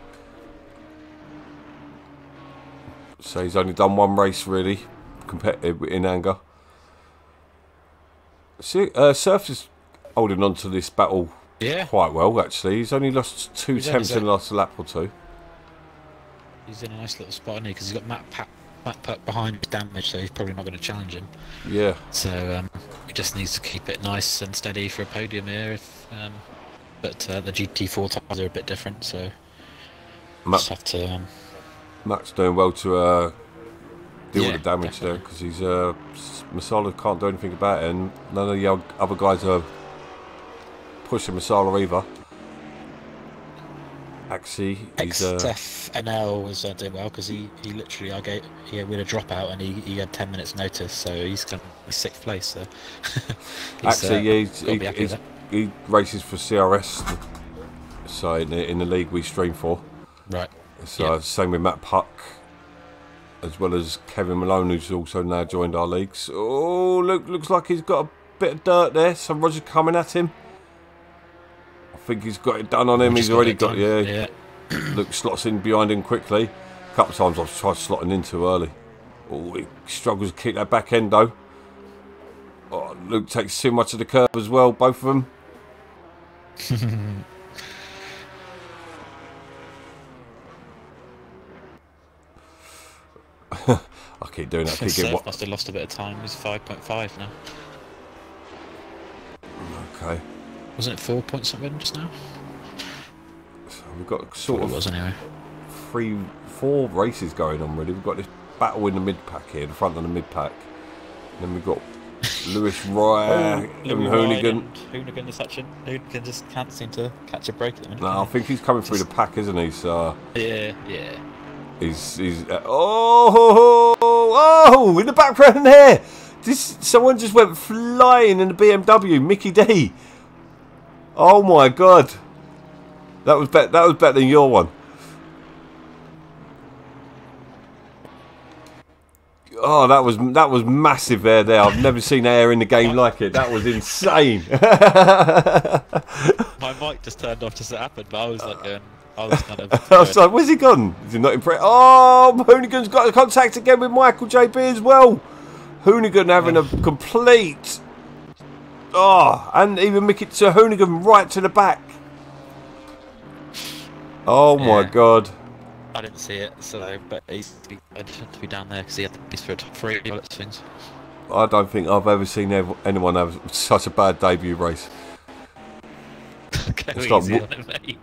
So he's only done one race really, competitive in anger. See, Surf is holding on to this battle quite well actually. He's only lost two attempts in the last lap or two. He's in a nice little spot, isn't he? Because he's got Matt Puck behind with damage, so he's probably not going to challenge him. Yeah. So he just needs to keep it nice and steady for a podium here. But the GT4 tyres are a bit different, so just have to. Matt's doing well to deal with the damage there, because he's Masala can't do anything about it, and none of the other guys are pushing Masala either. Axie, XFNL was doing well because he literally we had a dropout and he had 10 minutes notice, so he's going to 6th place. So Axie, he races for CRS, so in the league we stream for. Right. So same with Matt Puck, as well as Kevin Malone, who's also now joined our leagues. Oh, looks like he's got a bit of dirt there. So Roger's coming at him. I think he's got it done on him. He's already got Luke slots in behind him quickly. A couple of times I've tried slotting in too early. Oh, he struggles to keep that back end though. Oh, Luke takes too much of the curb as well, both of them. I keep doing that. Surf must have lost a bit of time. He's 5.5 now. Okay. Wasn't it 4 point something just now? So we've got sort of anyway. 4 races going on really. We've got this battle in the mid pack here, the front of the mid pack. And then we've got Lewis Roy and Hoonigan. Hoonigan is Hoonigan just can't seem to catch a break at the minute. No, I think he's coming through the pack, isn't he? So yeah. He's in the background there. Someone just went flying in the BMW, Mickey D. Oh my god, that was better than your one. Oh, that was massive there. I've never seen air in the game like it. That was insane. My mic just turned off just as it happened, but I was like going. I was kind of. I was like, where's he gone? Is he not impressed? Oh, Hoonigan's got contact again with Michael JB as well. Hoonigan having a complete. Oh, and even Mickey to Hoonigan right to the back. Oh my god. I didn't see it, but he's to be down there because he had the piece for a top 3 of things. I don't think I've ever seen anyone have such a bad debut race. Go easy on him, mate.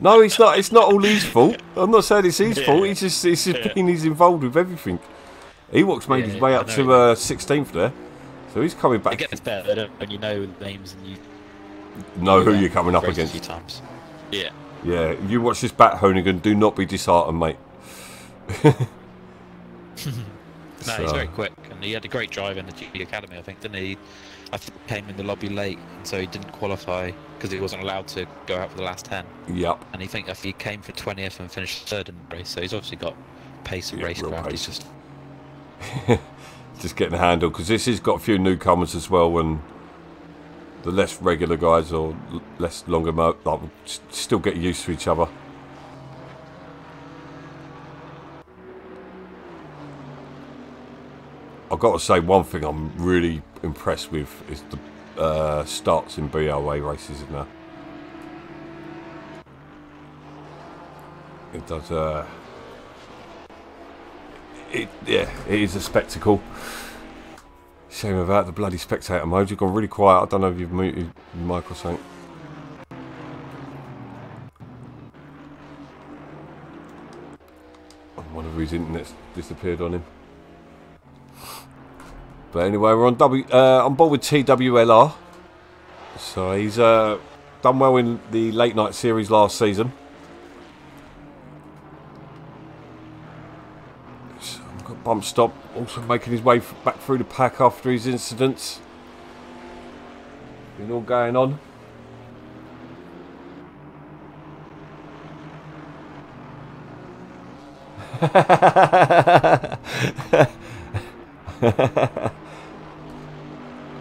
No, it's not. It's not all his fault. I'm not saying it's his fault. It's just he's involved with everything. Ewok's made his way up to 16th there, so he's coming back. It gets better when you know the names and you know who you're coming up against. A few times. Yeah. Yeah. You watch this bat, Hoonigan. Do not be disheartened, mate. No, he's very quick, and he had a great drive in the GT Academy, I think, didn't he? I think he came in the lobby late, and so he didn't qualify because he wasn't allowed to go out for the last 10. Yep. And he came for 20th and finished 3rd in the race, so he's obviously got pace and racecraft. He's just getting a handle, because this has got a few newcomers as well, and the less regular guys or less longer still get used to each other. I've got to say, one thing I'm really impressed with is the starts in BLA races in there. It does. It is a spectacle. Shame about the bloody spectator mode. You've gone really quiet. I don't know if you've muted your mic or something. I wonder if his internet's disappeared on him. But anyway, we're on board with TWLR. So he's done well in the late night series last season. So we've got Bump Stop also making his way back through the pack after his incidents. Been all going on.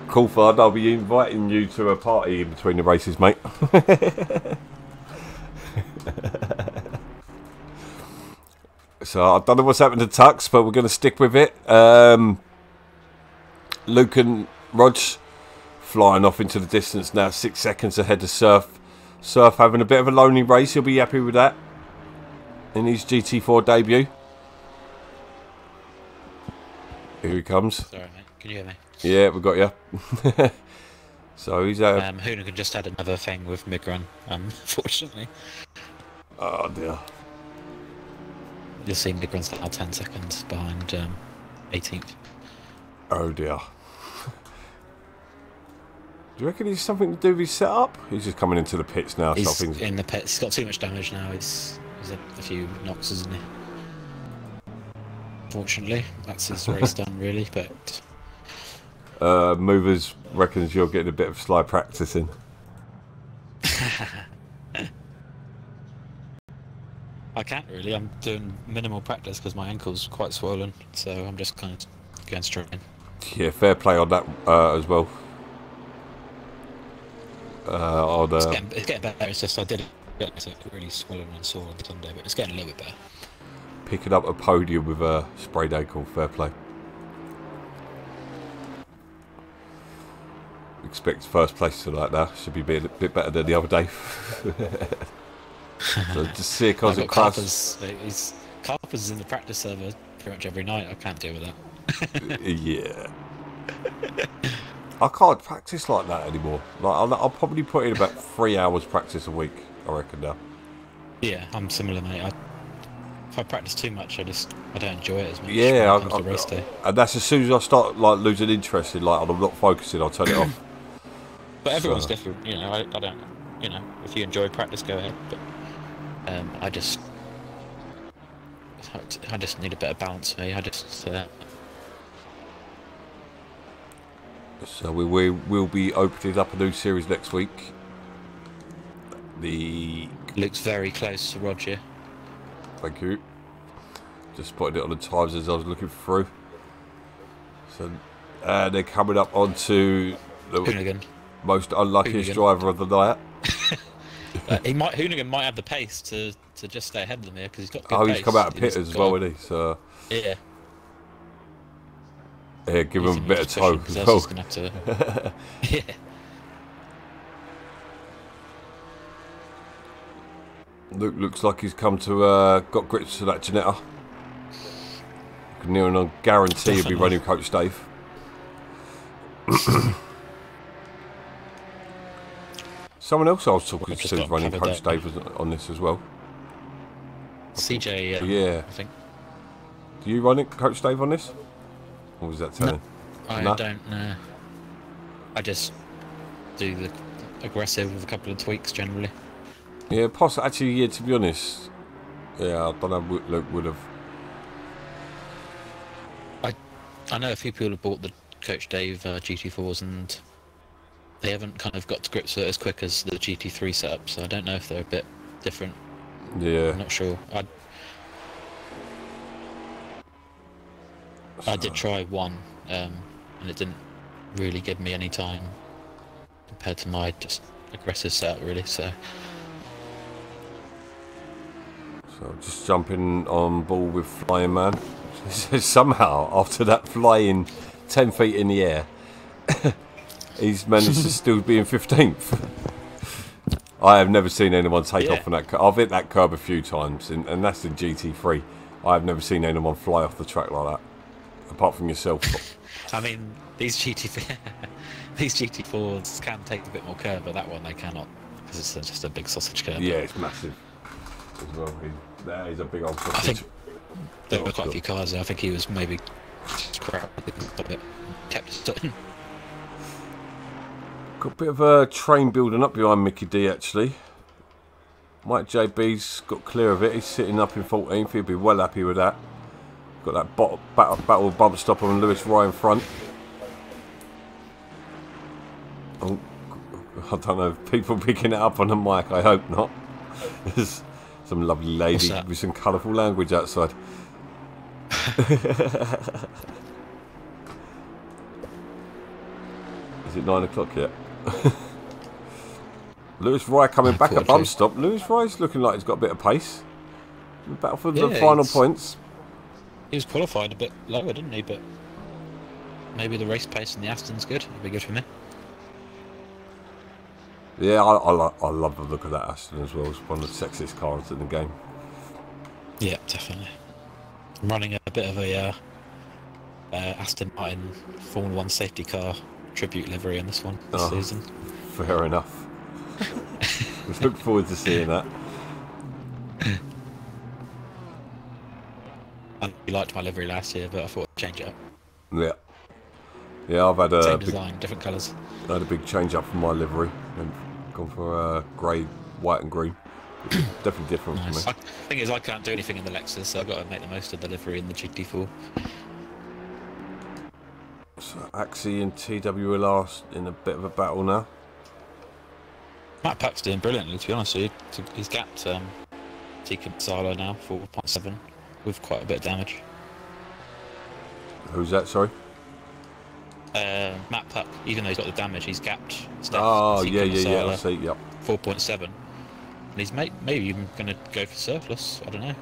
Coulthard, I'll be inviting you to a party in between the races, mate. So I don't know what's happened to Tux, but we're going to stick with it. Luke and Rog flying off into the distance now, 6 seconds ahead of Surf. Surf having a bit of a lonely race. He'll be happy with that in his GT4 debut. Here he comes. Sorry, mate. Can you hear me? Yeah, we got you. So he's Hoonigan just had another thing with mid-run, unfortunately. Oh dear. You'll see mid-run's now 10 seconds behind 18th. Oh dear. Do you reckon he's something to do with his setup? He's just coming into the pits now. He's so things... in the pits. He's got too much damage now. He's had a few knocks, isn't he? Fortunately, that's his race done, really. But Movers reckons you're getting a bit of sly practice in. I can't really. I'm doing minimal practice because my ankle's quite swollen, so I'm just kind of going straight in. Yeah, fair play on that as well. It's getting better. It's just I did get really swollen and sore on Sunday, but it's getting a little bit better. Picking up a podium with a sprayed ankle, fair play. Expect first place tonight now. Should be a bit better than the other day. So just see a cause of class. Carper's in the practice server pretty much every night. I can't deal with that. Yeah. I can't practice like that anymore. Like I'll probably put in about 3 hours practice a week, I reckon now. Yeah, I'm similar, mate. If I practice too much, I don't enjoy it as much. Yeah, when it comes to race day. And that's as soon as I start like losing interest in like I'm not focusing, I'll turn it off. But everyone's different, you know. I don't, you know. If you enjoy practice, go ahead. But I just need a bit of balance for me. So we will be opening up a new series next week. Looks very close to Roger. Thank you. Just putting it on the times as I was looking through. So they're coming up onto the Hoonigan. Most unluckiest driver of the night. Hoonigan might have the pace to just stay ahead of them here because he's got good pace. He's come out of pit as well, isn't he? So yeah. Yeah, give him a bit of toe as well. Gonna have to... yeah. Luke looks like he's come to got grips to that Janetta. Near and guarantee he'll be running Coach Dave. Someone else I was talking to is running Coach Dave on this as well. CJ, yeah. I think. Do you run it, Coach Dave, on this? Or was that telling? No, I don't know. I just do the aggressive with a couple of tweaks generally. Yeah, actually, yeah, to be honest. Yeah, I don't know what Luke would have. I know a few people have bought the Coach Dave GT4s and they haven't kind of got to grips with it as quick as the GT3 setup, so I don't know if they're a bit different. Yeah. I'm not sure. I did try one, and it didn't really give me any time compared to my just aggressive setup, really. So just jumping on board with Flying Man. Somehow, after that flying 10 feet in the air, he's managed to still be in 15th. I have never seen anyone take off on that curve. I've hit that curb a few times, and that's in GT3. I have never seen anyone fly off the track like that, apart from yourself. I mean, these GT4s can take a bit more curve, but that one they cannot, because it's just a big sausage curve. Yeah, it's massive as well. That is a big old sausage. I think there were quite a few cars there. I think he was maybe crap a bit, kept it. Got a bit of a train building up behind Mickey D, actually. Mike JB's got clear of it. He's sitting up in 14th. He'll be well happy with that. Got that battle bump stop on Lewis right in front. Oh, I don't know if people picking it up on the mic. I hope not. There's some lovely lady with some colourful language outside. Is it 9 o'clock yet? Lewis Roy coming back at bum stop. Lewis Roy's looking like he's got a bit of pace. In the battle for the final points. He was qualified a bit lower, didn't he? But maybe the race pace in the Aston's good. It'd be good for me. Yeah, I love the look of that Aston as well. It's one of the sexiest cars in the game. Yeah, definitely. I'm running a bit of a Aston Martin Formula 1 safety car tribute livery on this one this season. Fair enough. Look forward to seeing that. I liked my livery last year, but I thought I'd change it up. Yeah. Yeah, I've had a same design, different colours. I had a big change up for my livery and gone for grey, white and green. Definitely different for me. The thing is, I can't do anything in the Lexus, so I've got to make the most of the livery in the GT4. So ACC and TWL are in a bit of a battle now. Matt Pack's doing brilliantly, to be honest with you. He's gapped Tika Masala now, 4.7, with quite a bit of damage. Who's that, sorry? Matt Puck, even though he's got the damage, he's gapped Steph. Oh, yeah, I see, yep. 4.7. And he's maybe even going to go for surplus, I don't know.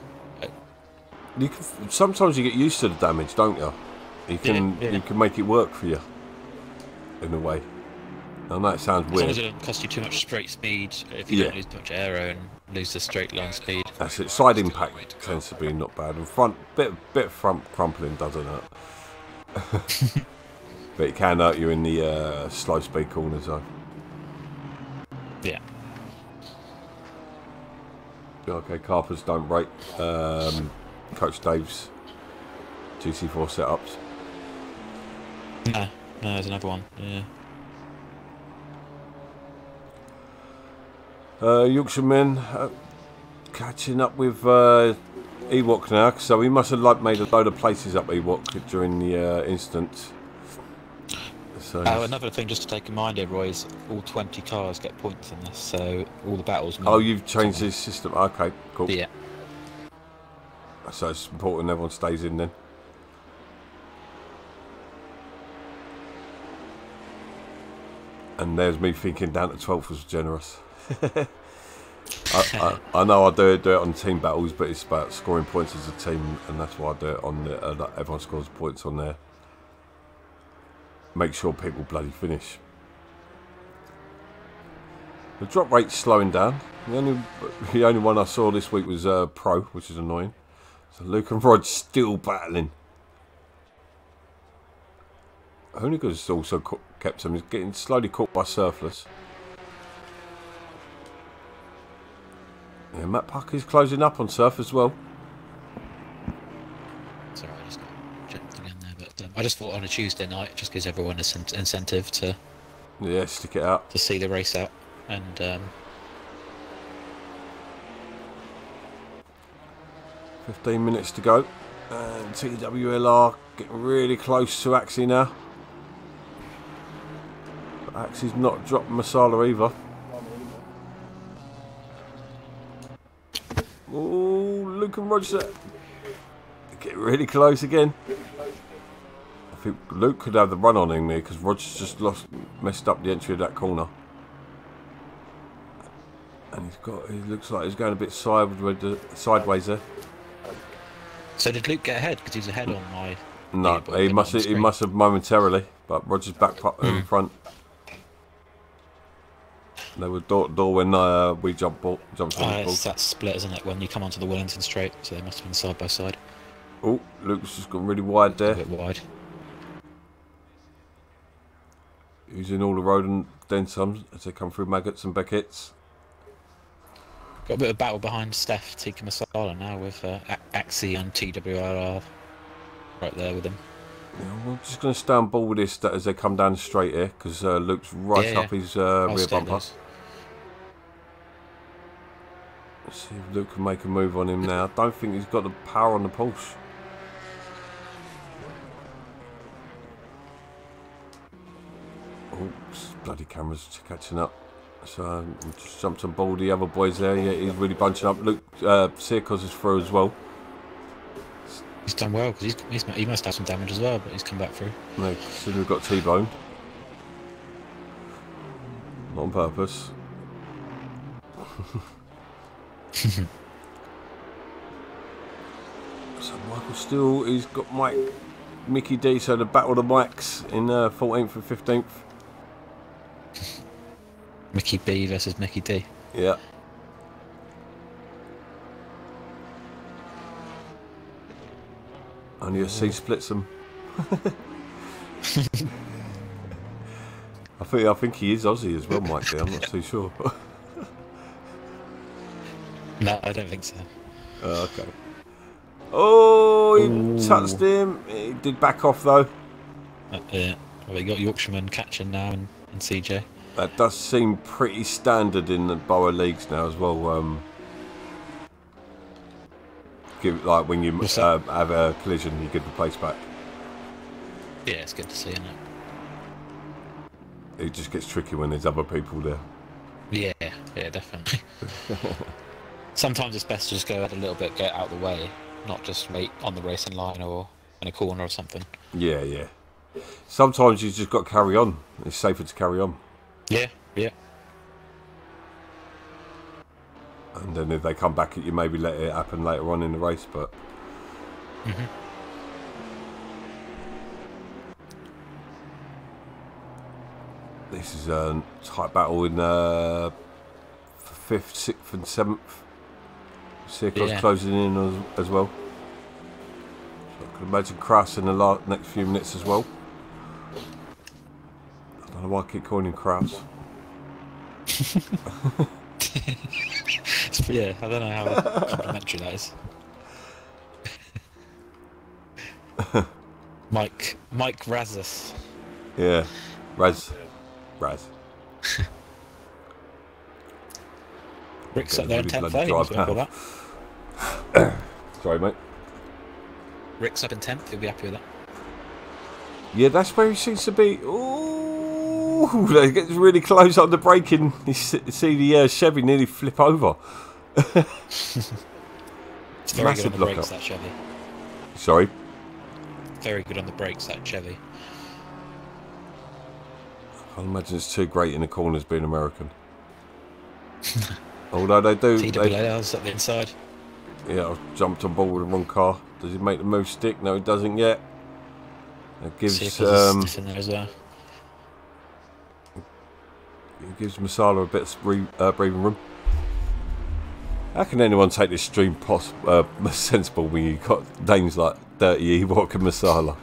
You can, sometimes you get used to the damage, don't you? You can make it work for you, in a way. I know it sounds weird. As long as it doesn't cost you too much straight speed, if you don't lose too much aero and lose the straight line speed. That's it. Side impact tends to be not bad, and front bit of front crumpling doesn't hurt. But it can hurt you in the slow speed corners, though. Yeah. Okay, carpers don't break. Coach Dave's GT4 setups. No, there's another one. Yeah. Yorkshireman catching up with Ewok now, so he must have made a load of places up Ewok during the instance. So another thing just to take in mind here, Roy, is all 20 cars get points in this, so all the battles. Oh, you've changed this system. Okay, cool. Yeah. So it's important everyone stays in then. And there's me thinking down to 12th was generous. I know I do it on team battles, but it's about scoring points as a team, and that's why I do it on the, everyone scores points on there. Make sure people bloody finish. The drop rate's slowing down. The only one I saw this week was Pro, which is annoying. So Luke and Rod's still battling. Hooniga's also kept him. He's getting slowly caught by Surplus. Yeah, Matt Puck is closing up on Surf as well. Sorry, I just got jumped again there, but I just thought on a Tuesday night, just gives everyone an incentive to stick it out, to see the race out, and 15 minutes to go, and TWLR getting really close to Axie now. But Axie's not dropped Masala either. Oh, Luke and Roger get really close again. I think Luke could have the run on him here because Roger's just messed up the entry of that corner, and he looks like he's going a bit sideways there. So did Luke get ahead because he's ahead on my? No, he must have momentarily, but Roger's back in front. They were door to door when we jumped on the ball. It's that split, isn't it? When you come onto the Wellington straight, so they must have been side by side. Oh, Luke's just gone really wide there. A bit wide. He's in all the road and then some as they come through Maggots and Beckett's. Got a bit of battle behind Steph Tika Masala now with Axie and TWRR right there with him. Yeah, we're just going to stay on ball with this as they come down straight here because Luke's right up his rear bumper. Let's see if Luke can make a move on him now. I don't think he's got the power on the pulse. Oops, bloody camera's catching up. So just jumped on board the other boys there. Yeah, he's really bunching up. Luke Sirkos is through as well. He's done well because he must have some damage as well, but he's come back through. No, so we've got T-Bone. not on purpose. So Michael Steele, he's got Mickey D, so the battle of the mics in 14th and 15th. Mickey B versus Mickey D. Yeah. Only a C splits them. I think he is Aussie as well, Mike D. I'm not too sure. No, I don't think so. Okay. Oh, he touched him. He did back off though. Yeah. Well, you got Yorkshireman catching now and CJ. That does seem pretty standard in the BoA leagues now as well. Like when you have a collision, you give the place back. Yeah, it's good to see, isn't it? It just gets tricky when there's other people there. Yeah, definitely. Sometimes it's best to just go out a little bit, get out of the way, not just wait on the racing line or in a corner or something. Yeah. Sometimes you just got to carry on. It's safer to carry on. Yeah. And then if they come back at you, maybe let it happen later on in the race. But this is a tight battle in 5th, 6th, and 7th. Circles closing in as well. So I can imagine Kraus in the next few minutes as well. I don't know why I keep calling him Kraus. Yeah, I don't know how complimentary that is. Mike Razzus. Yeah, Raz. Rick's up there in 10th. Sorry, mate. Rick's up in 10th. He'll be happy with that. Yeah, that's where he seems to be. Ooh, it gets really close on the braking. You see the Chevy nearly flip over. It's very good on the brakes, that Chevy. Sorry? Very good on the brakes, that Chevy. I can't imagine it's too great in the corners being American. Although they do. TWL's up the inside. Yeah, I've jumped on board with the wrong car. Does he make the move stick? No, he doesn't yet. It gives stiff in there as well. It gives Masala a bit of breathing room. How can anyone take this stream sensible when you got names like Dirty Ewok and Masala?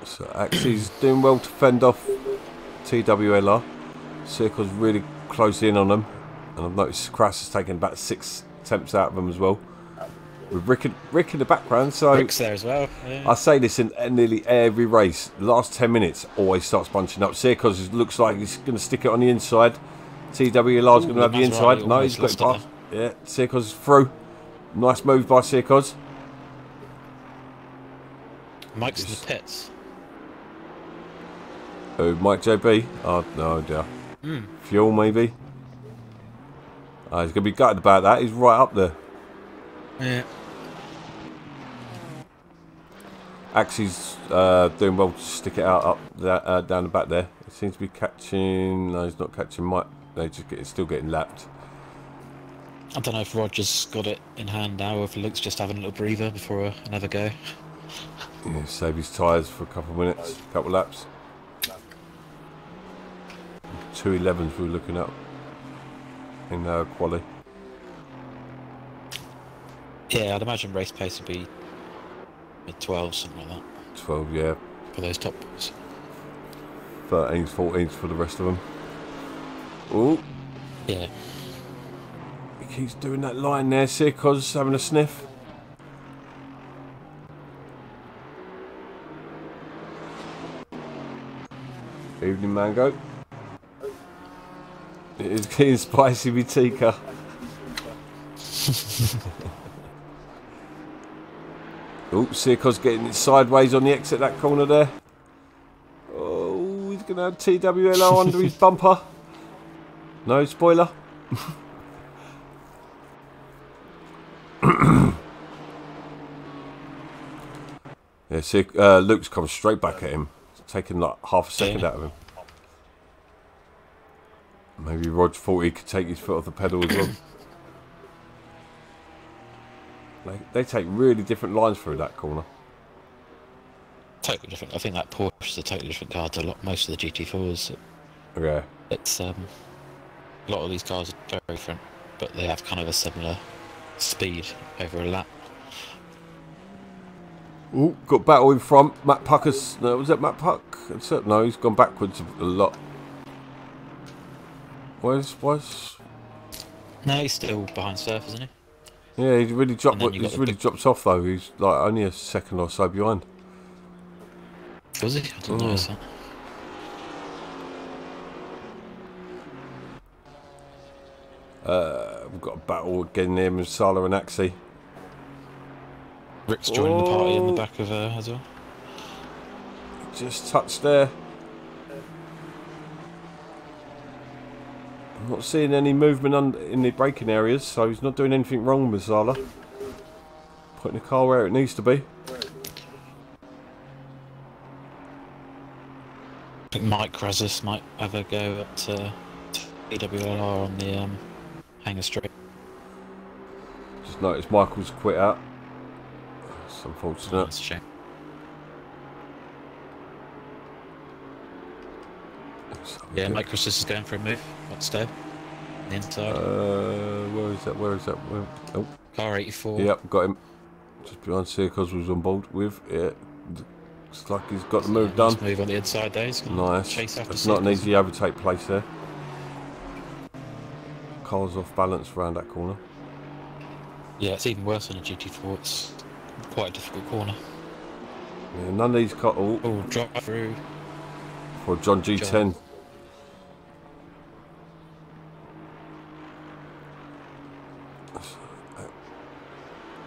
So Axie's doing well to fend off TWLR. Circle's really close in on them, and I've noticed Crass has taken about 6 attempts out of them as well. With Rick in the background, so Rick's there as well. Yeah. I say this in nearly every race. The last 10 minutes always starts bunching up. Circles looks like he's going to stick it on the inside. TWLR's going to have the inside. No, he's got it past. Yeah, Circles is through. Nice move by Circles. Mike's in the pits. Oh, Mike JB? Oh, no idea. Fuel, maybe? Oh, he's going to be gutted about that. He's right up there. Yeah. Axie's doing well to stick it out up down the back there. He seems to be catching. No, he's not catching Mike. They still getting lapped. I don't know if Roger's got it in hand now, or if Luke's just having a little breather before another go. Yeah, save his tyres for a couple of minutes, a couple of laps. 2:11s we were looking at in quali. Yeah, I'd imagine race pace would be mid-12s, something like that. 12, yeah. For those top boys. 13s, 14s for the rest of them. Oh. Yeah. He keeps doing that line there, Sirko's having a sniff. Evening, Mango. It is getting spicy with Tika. Oh, Sirko's getting it sideways on the exit that corner there. Oh, he's going to have TWLO under his bumper. No spoiler. Yeah, see, Luke's come straight back at him, taking like half a second out of him. Maybe Rog thought he could take his foot off the pedal as well. They take really different lines through that corner. Totally different. I think that Porsche is a totally different car to most of the GT4s. Yeah. It's a lot of these cars are very different, but they have kind of a similar speed over a lap. Ooh, got battle in front. Matt Pucker's. No, was that Matt Puck? No, he's gone backwards a lot. Where's? No, he's still behind Surf, isn't he? Yeah, he's really dropped. He's really dropped off though. He's like only a second or so behind. Was he? I didn't notice that. We've got a battle again there with Sala and Axie. Rick's joining the party in the back of her as well. Just touched there. I'm not seeing any movement in the braking areas, so he's not doing anything wrong with Sala. Putting the car where it needs to be. I think Mike Razis might have a go at EWLR on the Hangar Straight. Just noticed Michael's quit out. That's unfortunate. Oh, that's a shame. Yeah, Mike Razis is going for a move. What's Stowe? On the inside. Where is that? Oh. Car 84. Yep, got him. Just behind Circles was on board with. Yeah. Looks like he's got the move done. Nice move on the inside there. Nice. Chase after It's not an easy overtake place there. Car's off balance around that corner. Yeah, it's even worse than a GT4. It's quite a difficult corner. Yeah, none of these cars. Oh, drop through. For John G10.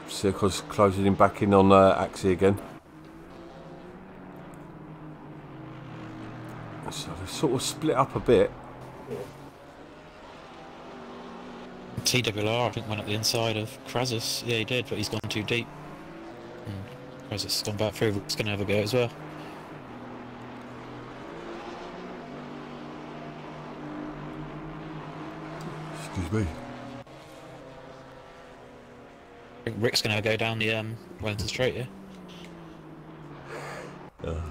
Circles closing him back in on Axie again. So they sort of split up a bit. TWR, I think, went up the inside of Krasus. Yeah, he did, but he's gone too deep. And Krasus has gone back through. He's going to have a go as well. Excuse me. I think Rick's going to go down the Wellington Straight, yeah?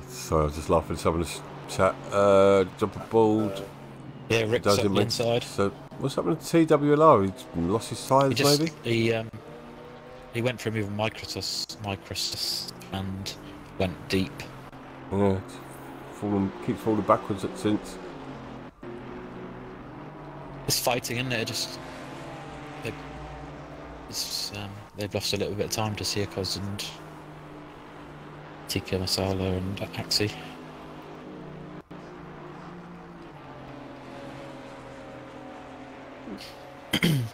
Sorry, I was just laughing at some of the chat. Jump aboard. Yeah, Rick's up the inside. So, what's happened to TWLR? He lost his tyres, maybe? He went for a move of Microsus and went deep. Yeah, keeps falling backwards since. It's fighting, isn't it? They've lost a little bit of time to Siakos and Tika Masala and Axie.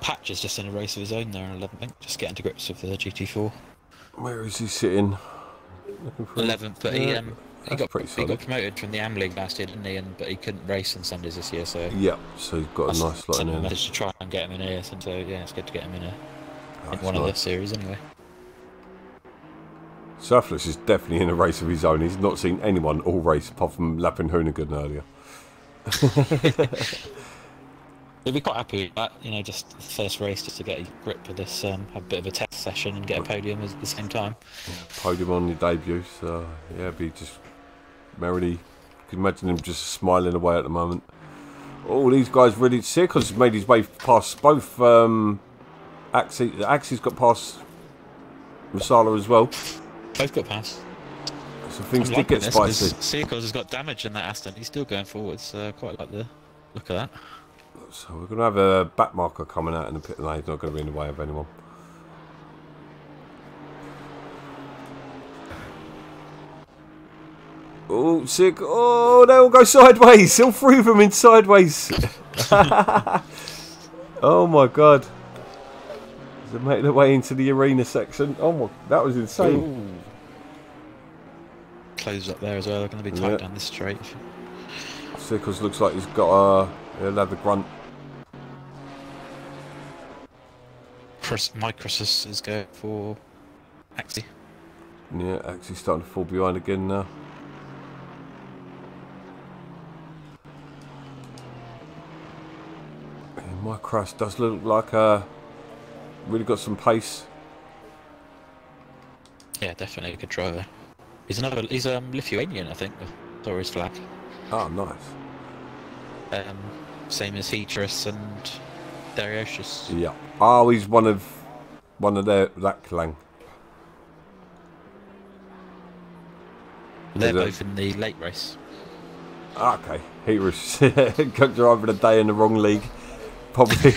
Patch is just in a race of his own there in 11th, I think, just getting to grips with the GT4. Where is he sitting? 11th, but he got promoted from the AM League last year, didn't he? But he couldn't race on Sundays this year, so. Yeah, so he's got a nice slot in there. Managed to try and get him in here, so yeah, it's good to get him in one of the series anyway. Surfless is definitely in a race of his own. He's not seen anyone all race apart from Lappin Hoonigan earlier. He'll be quite happy with that, you know, just the first race, just to get a grip of this, have a bit of a test session and get a podium at the same time. Yeah, podium on your debut, so yeah, be just merrily. You can imagine him just smiling away at the moment. Oh, these guys really. Circles made his way past both Axie. Axie's got past Masala as well. Both got past. So things did get spicy. Seacles has got damage in that Aston. He's still going forwards. Quite like the look of that. So we're going to have a back marker coming out in the pit, and he's not going to be in the way of anyone. Oh, sick. Oh, they all go sideways. All three of them in sideways. Oh my god. They make their way into the arena section. Oh my, that was insane. Ooh. Close up there as well. They're going to be tight down this straight. Sickles looks like he's got a leather grunt. Microsus is going for Axie. Yeah, actually starting to fall behind again now. And my Cross does look like really got some pace. Yeah, definitely a good driver. He's Lithuanian, I think. I saw his flag. Oh, nice. Same as Heatris and Dariush's. Yeah. Oh, he's one of that clan. They're both in the late race. Okay, Heatris got driving a day in the wrong league. Probably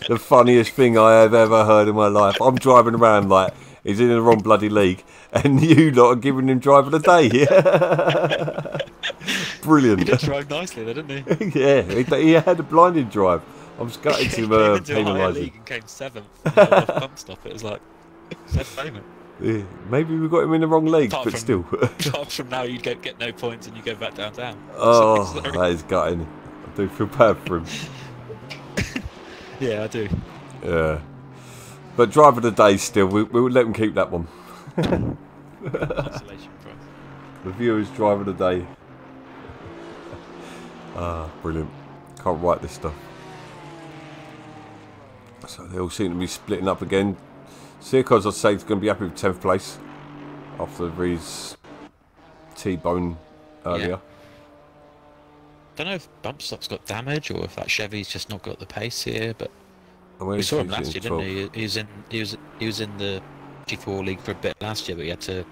the funniest thing I have ever heard in my life. I'm driving around like he's in the wrong bloody league, and you lot are giving him driving a day. Brilliant. He did drive nicely, though, didn't he? Yeah, he had a blinding drive. I'm gutted to penalise him. And came 7th. Off bump stop. It was like yeah, maybe we got him in the wrong league, but still. Apart from now, you get no points and you go back downtown. Oh, that is gutting. I do feel bad for him. Yeah, I do. Yeah. But driver of the day still, we'll let him keep that one. Consolation prize. The viewers driver of the day. Ah, brilliant. Can't write this stuff. So they all seem to be splitting up again. Sirkos, I'd say, is going to be happy with 10th place after his T-bone earlier. Yeah. Don't know if bump stop's got damage or if that Chevy's just not got the pace here, but we saw him last year, didn't he? He was in the GT4 league for a bit last year, but he had to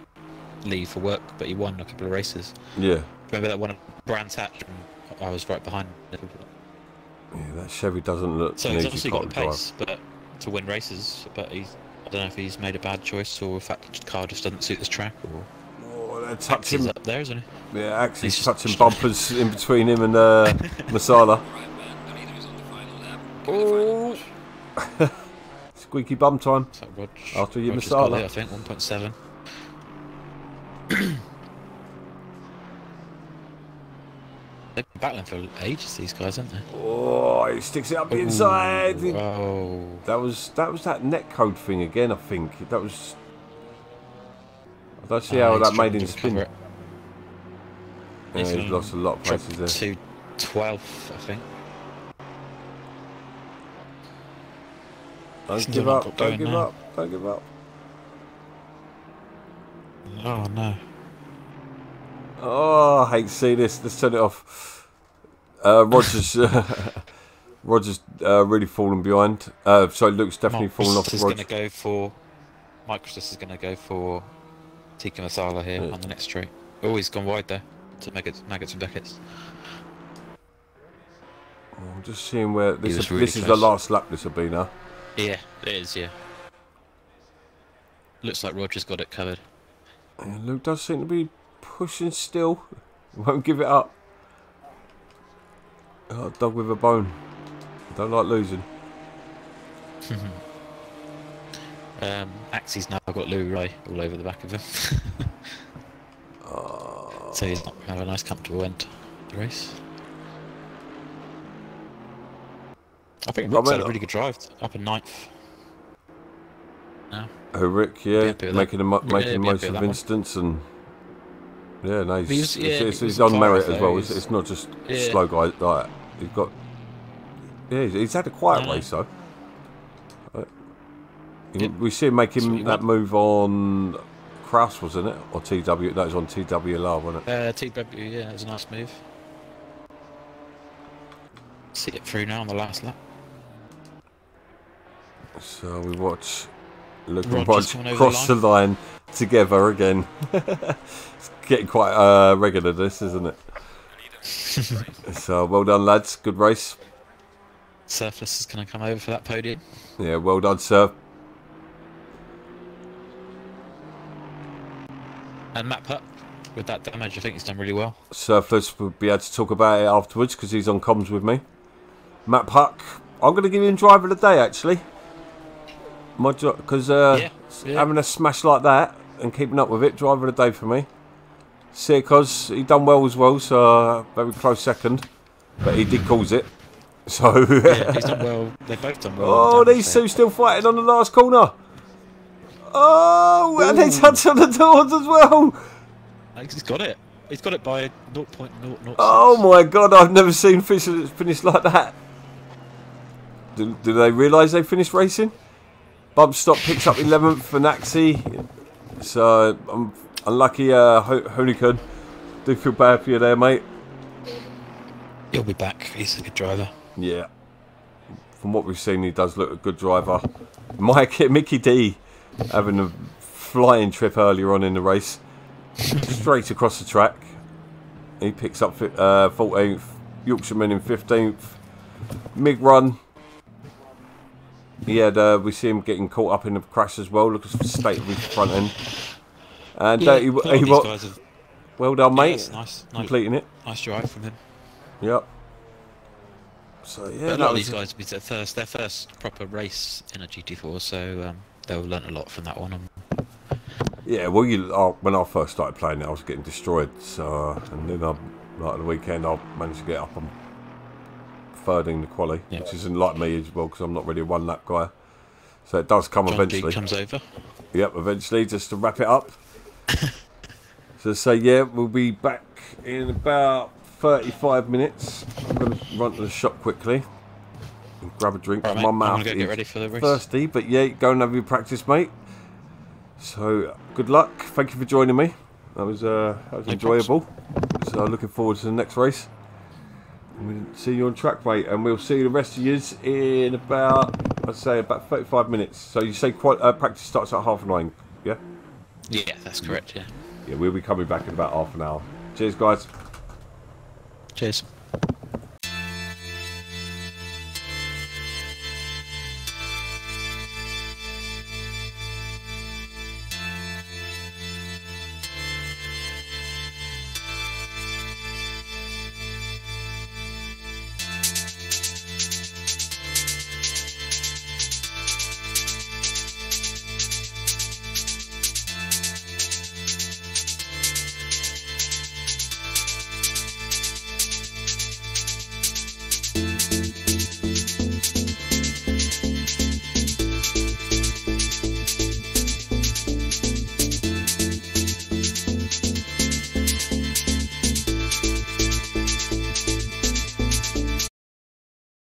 leave for work. But he won a couple of races. Yeah. Remember that one at Brands Hatch? I was right behind him. Yeah, that Chevy doesn't look. So he's obviously got the pace, but to win races. But I don't know if he's made a bad choice or if that car just doesn't suit this track. Or they're touching. He's up there, isn't he? Yeah, Axie's touching bumpers in between him and Masala. Oh. Squeaky bum time. After you, Masala. I think 1.7. They've been battling for ages, these guys, haven't they? Oh, he sticks it up the inside. Oh. That was that net code thing again, I think. That was. I don't see how that made him spin. Yeah, he's lost a lot of places there. To 12th, I think. Don't give up, don't give up, don't give up. Oh no. Oh, I hate to see this. Let's turn it off. Roger's really fallen behind. So Luke's definitely fallen off. Microsoft is going to go for Tika Masala here on the next straight. Oh, he's gone wide there to Maggots and Beckett's. I'm just seeing where this is. Really this is the last lap. This will be now. Yeah, it is. Yeah. Looks like Roger's got it covered. Yeah, Luke does seem to be pushing still. Won't give it up. Oh, dog with a bone. Don't like losing. Axie's now got Lou Ray all over the back of him. So he's not going to have a nice comfortable end to the race. I think Rick's had a really good drive, up in 9th. No. Oh, Rick, yeah, making the most of instance and yeah, no, he's on merit as well. It's not just slow guys like that. He's got he's had a quiet race though. We see him making that move on Kraus, wasn't it, or TW? That was on TWLR, wasn't it? TW, yeah, it was a nice move. See it through now on the last lap. So we watch Luke and Roger cross the line together again. It's getting quite regular, this, isn't it? So well done, lads. Good race. Surface is going to come over for that podium. Yeah, well done, sir. And Matt Putt, with that damage, I think he's done really well. Surface will be able to talk about it afterwards because he's on comms with me. Matt Puck, I'm going to give him driver of the day actually. Because having a smash like that and keeping up with it, driver of the day for me. Sirkos, he done well as well, so very close second, but he did cause it. So yeah, he's done well. They've both done well. Oh, these two still fighting on the last corner. Oh, and they touch on the doors as well. He's got it. He's got it by 0.006. Oh my god, I've never seen Fisher finish like that. Do they realise they finished racing? Bump Stop picks up 11th for Naxi. So, I'm unlucky, Hooligan. Do feel bad for you there, mate. He'll be back. He's a good driver. Yeah. From what we've seen, he does look a good driver. Mickey D having a flying trip earlier on in the race. Straight across the track. He picks up 14th. Yorkshireman in 15th. Mig run. He had, we see him getting caught up in the crash as well. Look at the state of his front end. And he well done, mate. Nice, completing it. Nice drive from him. Yep. So yeah, but a lot of these guys will be their first proper race in a GT4, so they'll learn a lot from that one. Yeah, well, when I first started playing it, I was getting destroyed. So, and then like the weekend, I managed to get up on third in the quali, which isn't like me as well because I'm not really a one lap guy. So it does come eventually. Comes over. Yep, eventually. Just to wrap it up. So yeah, we'll be back in about 35 minutes. I'm going to run to the shop quickly and grab a drink. Right, my mouth I'm gonna go get ready for the race. Thirsty, but yeah, go and have your practice, mate. So good luck. Thank you for joining me. That was enjoyable. So looking forward to the next race. We'll see you on track, mate, and we'll see the rest of you in about, I'd say, about 35 minutes. So you say practice starts at 9:30, yeah? Yeah, that's correct. Yeah. Yeah, we'll be coming back in about half an hour. Cheers, guys. Cheers.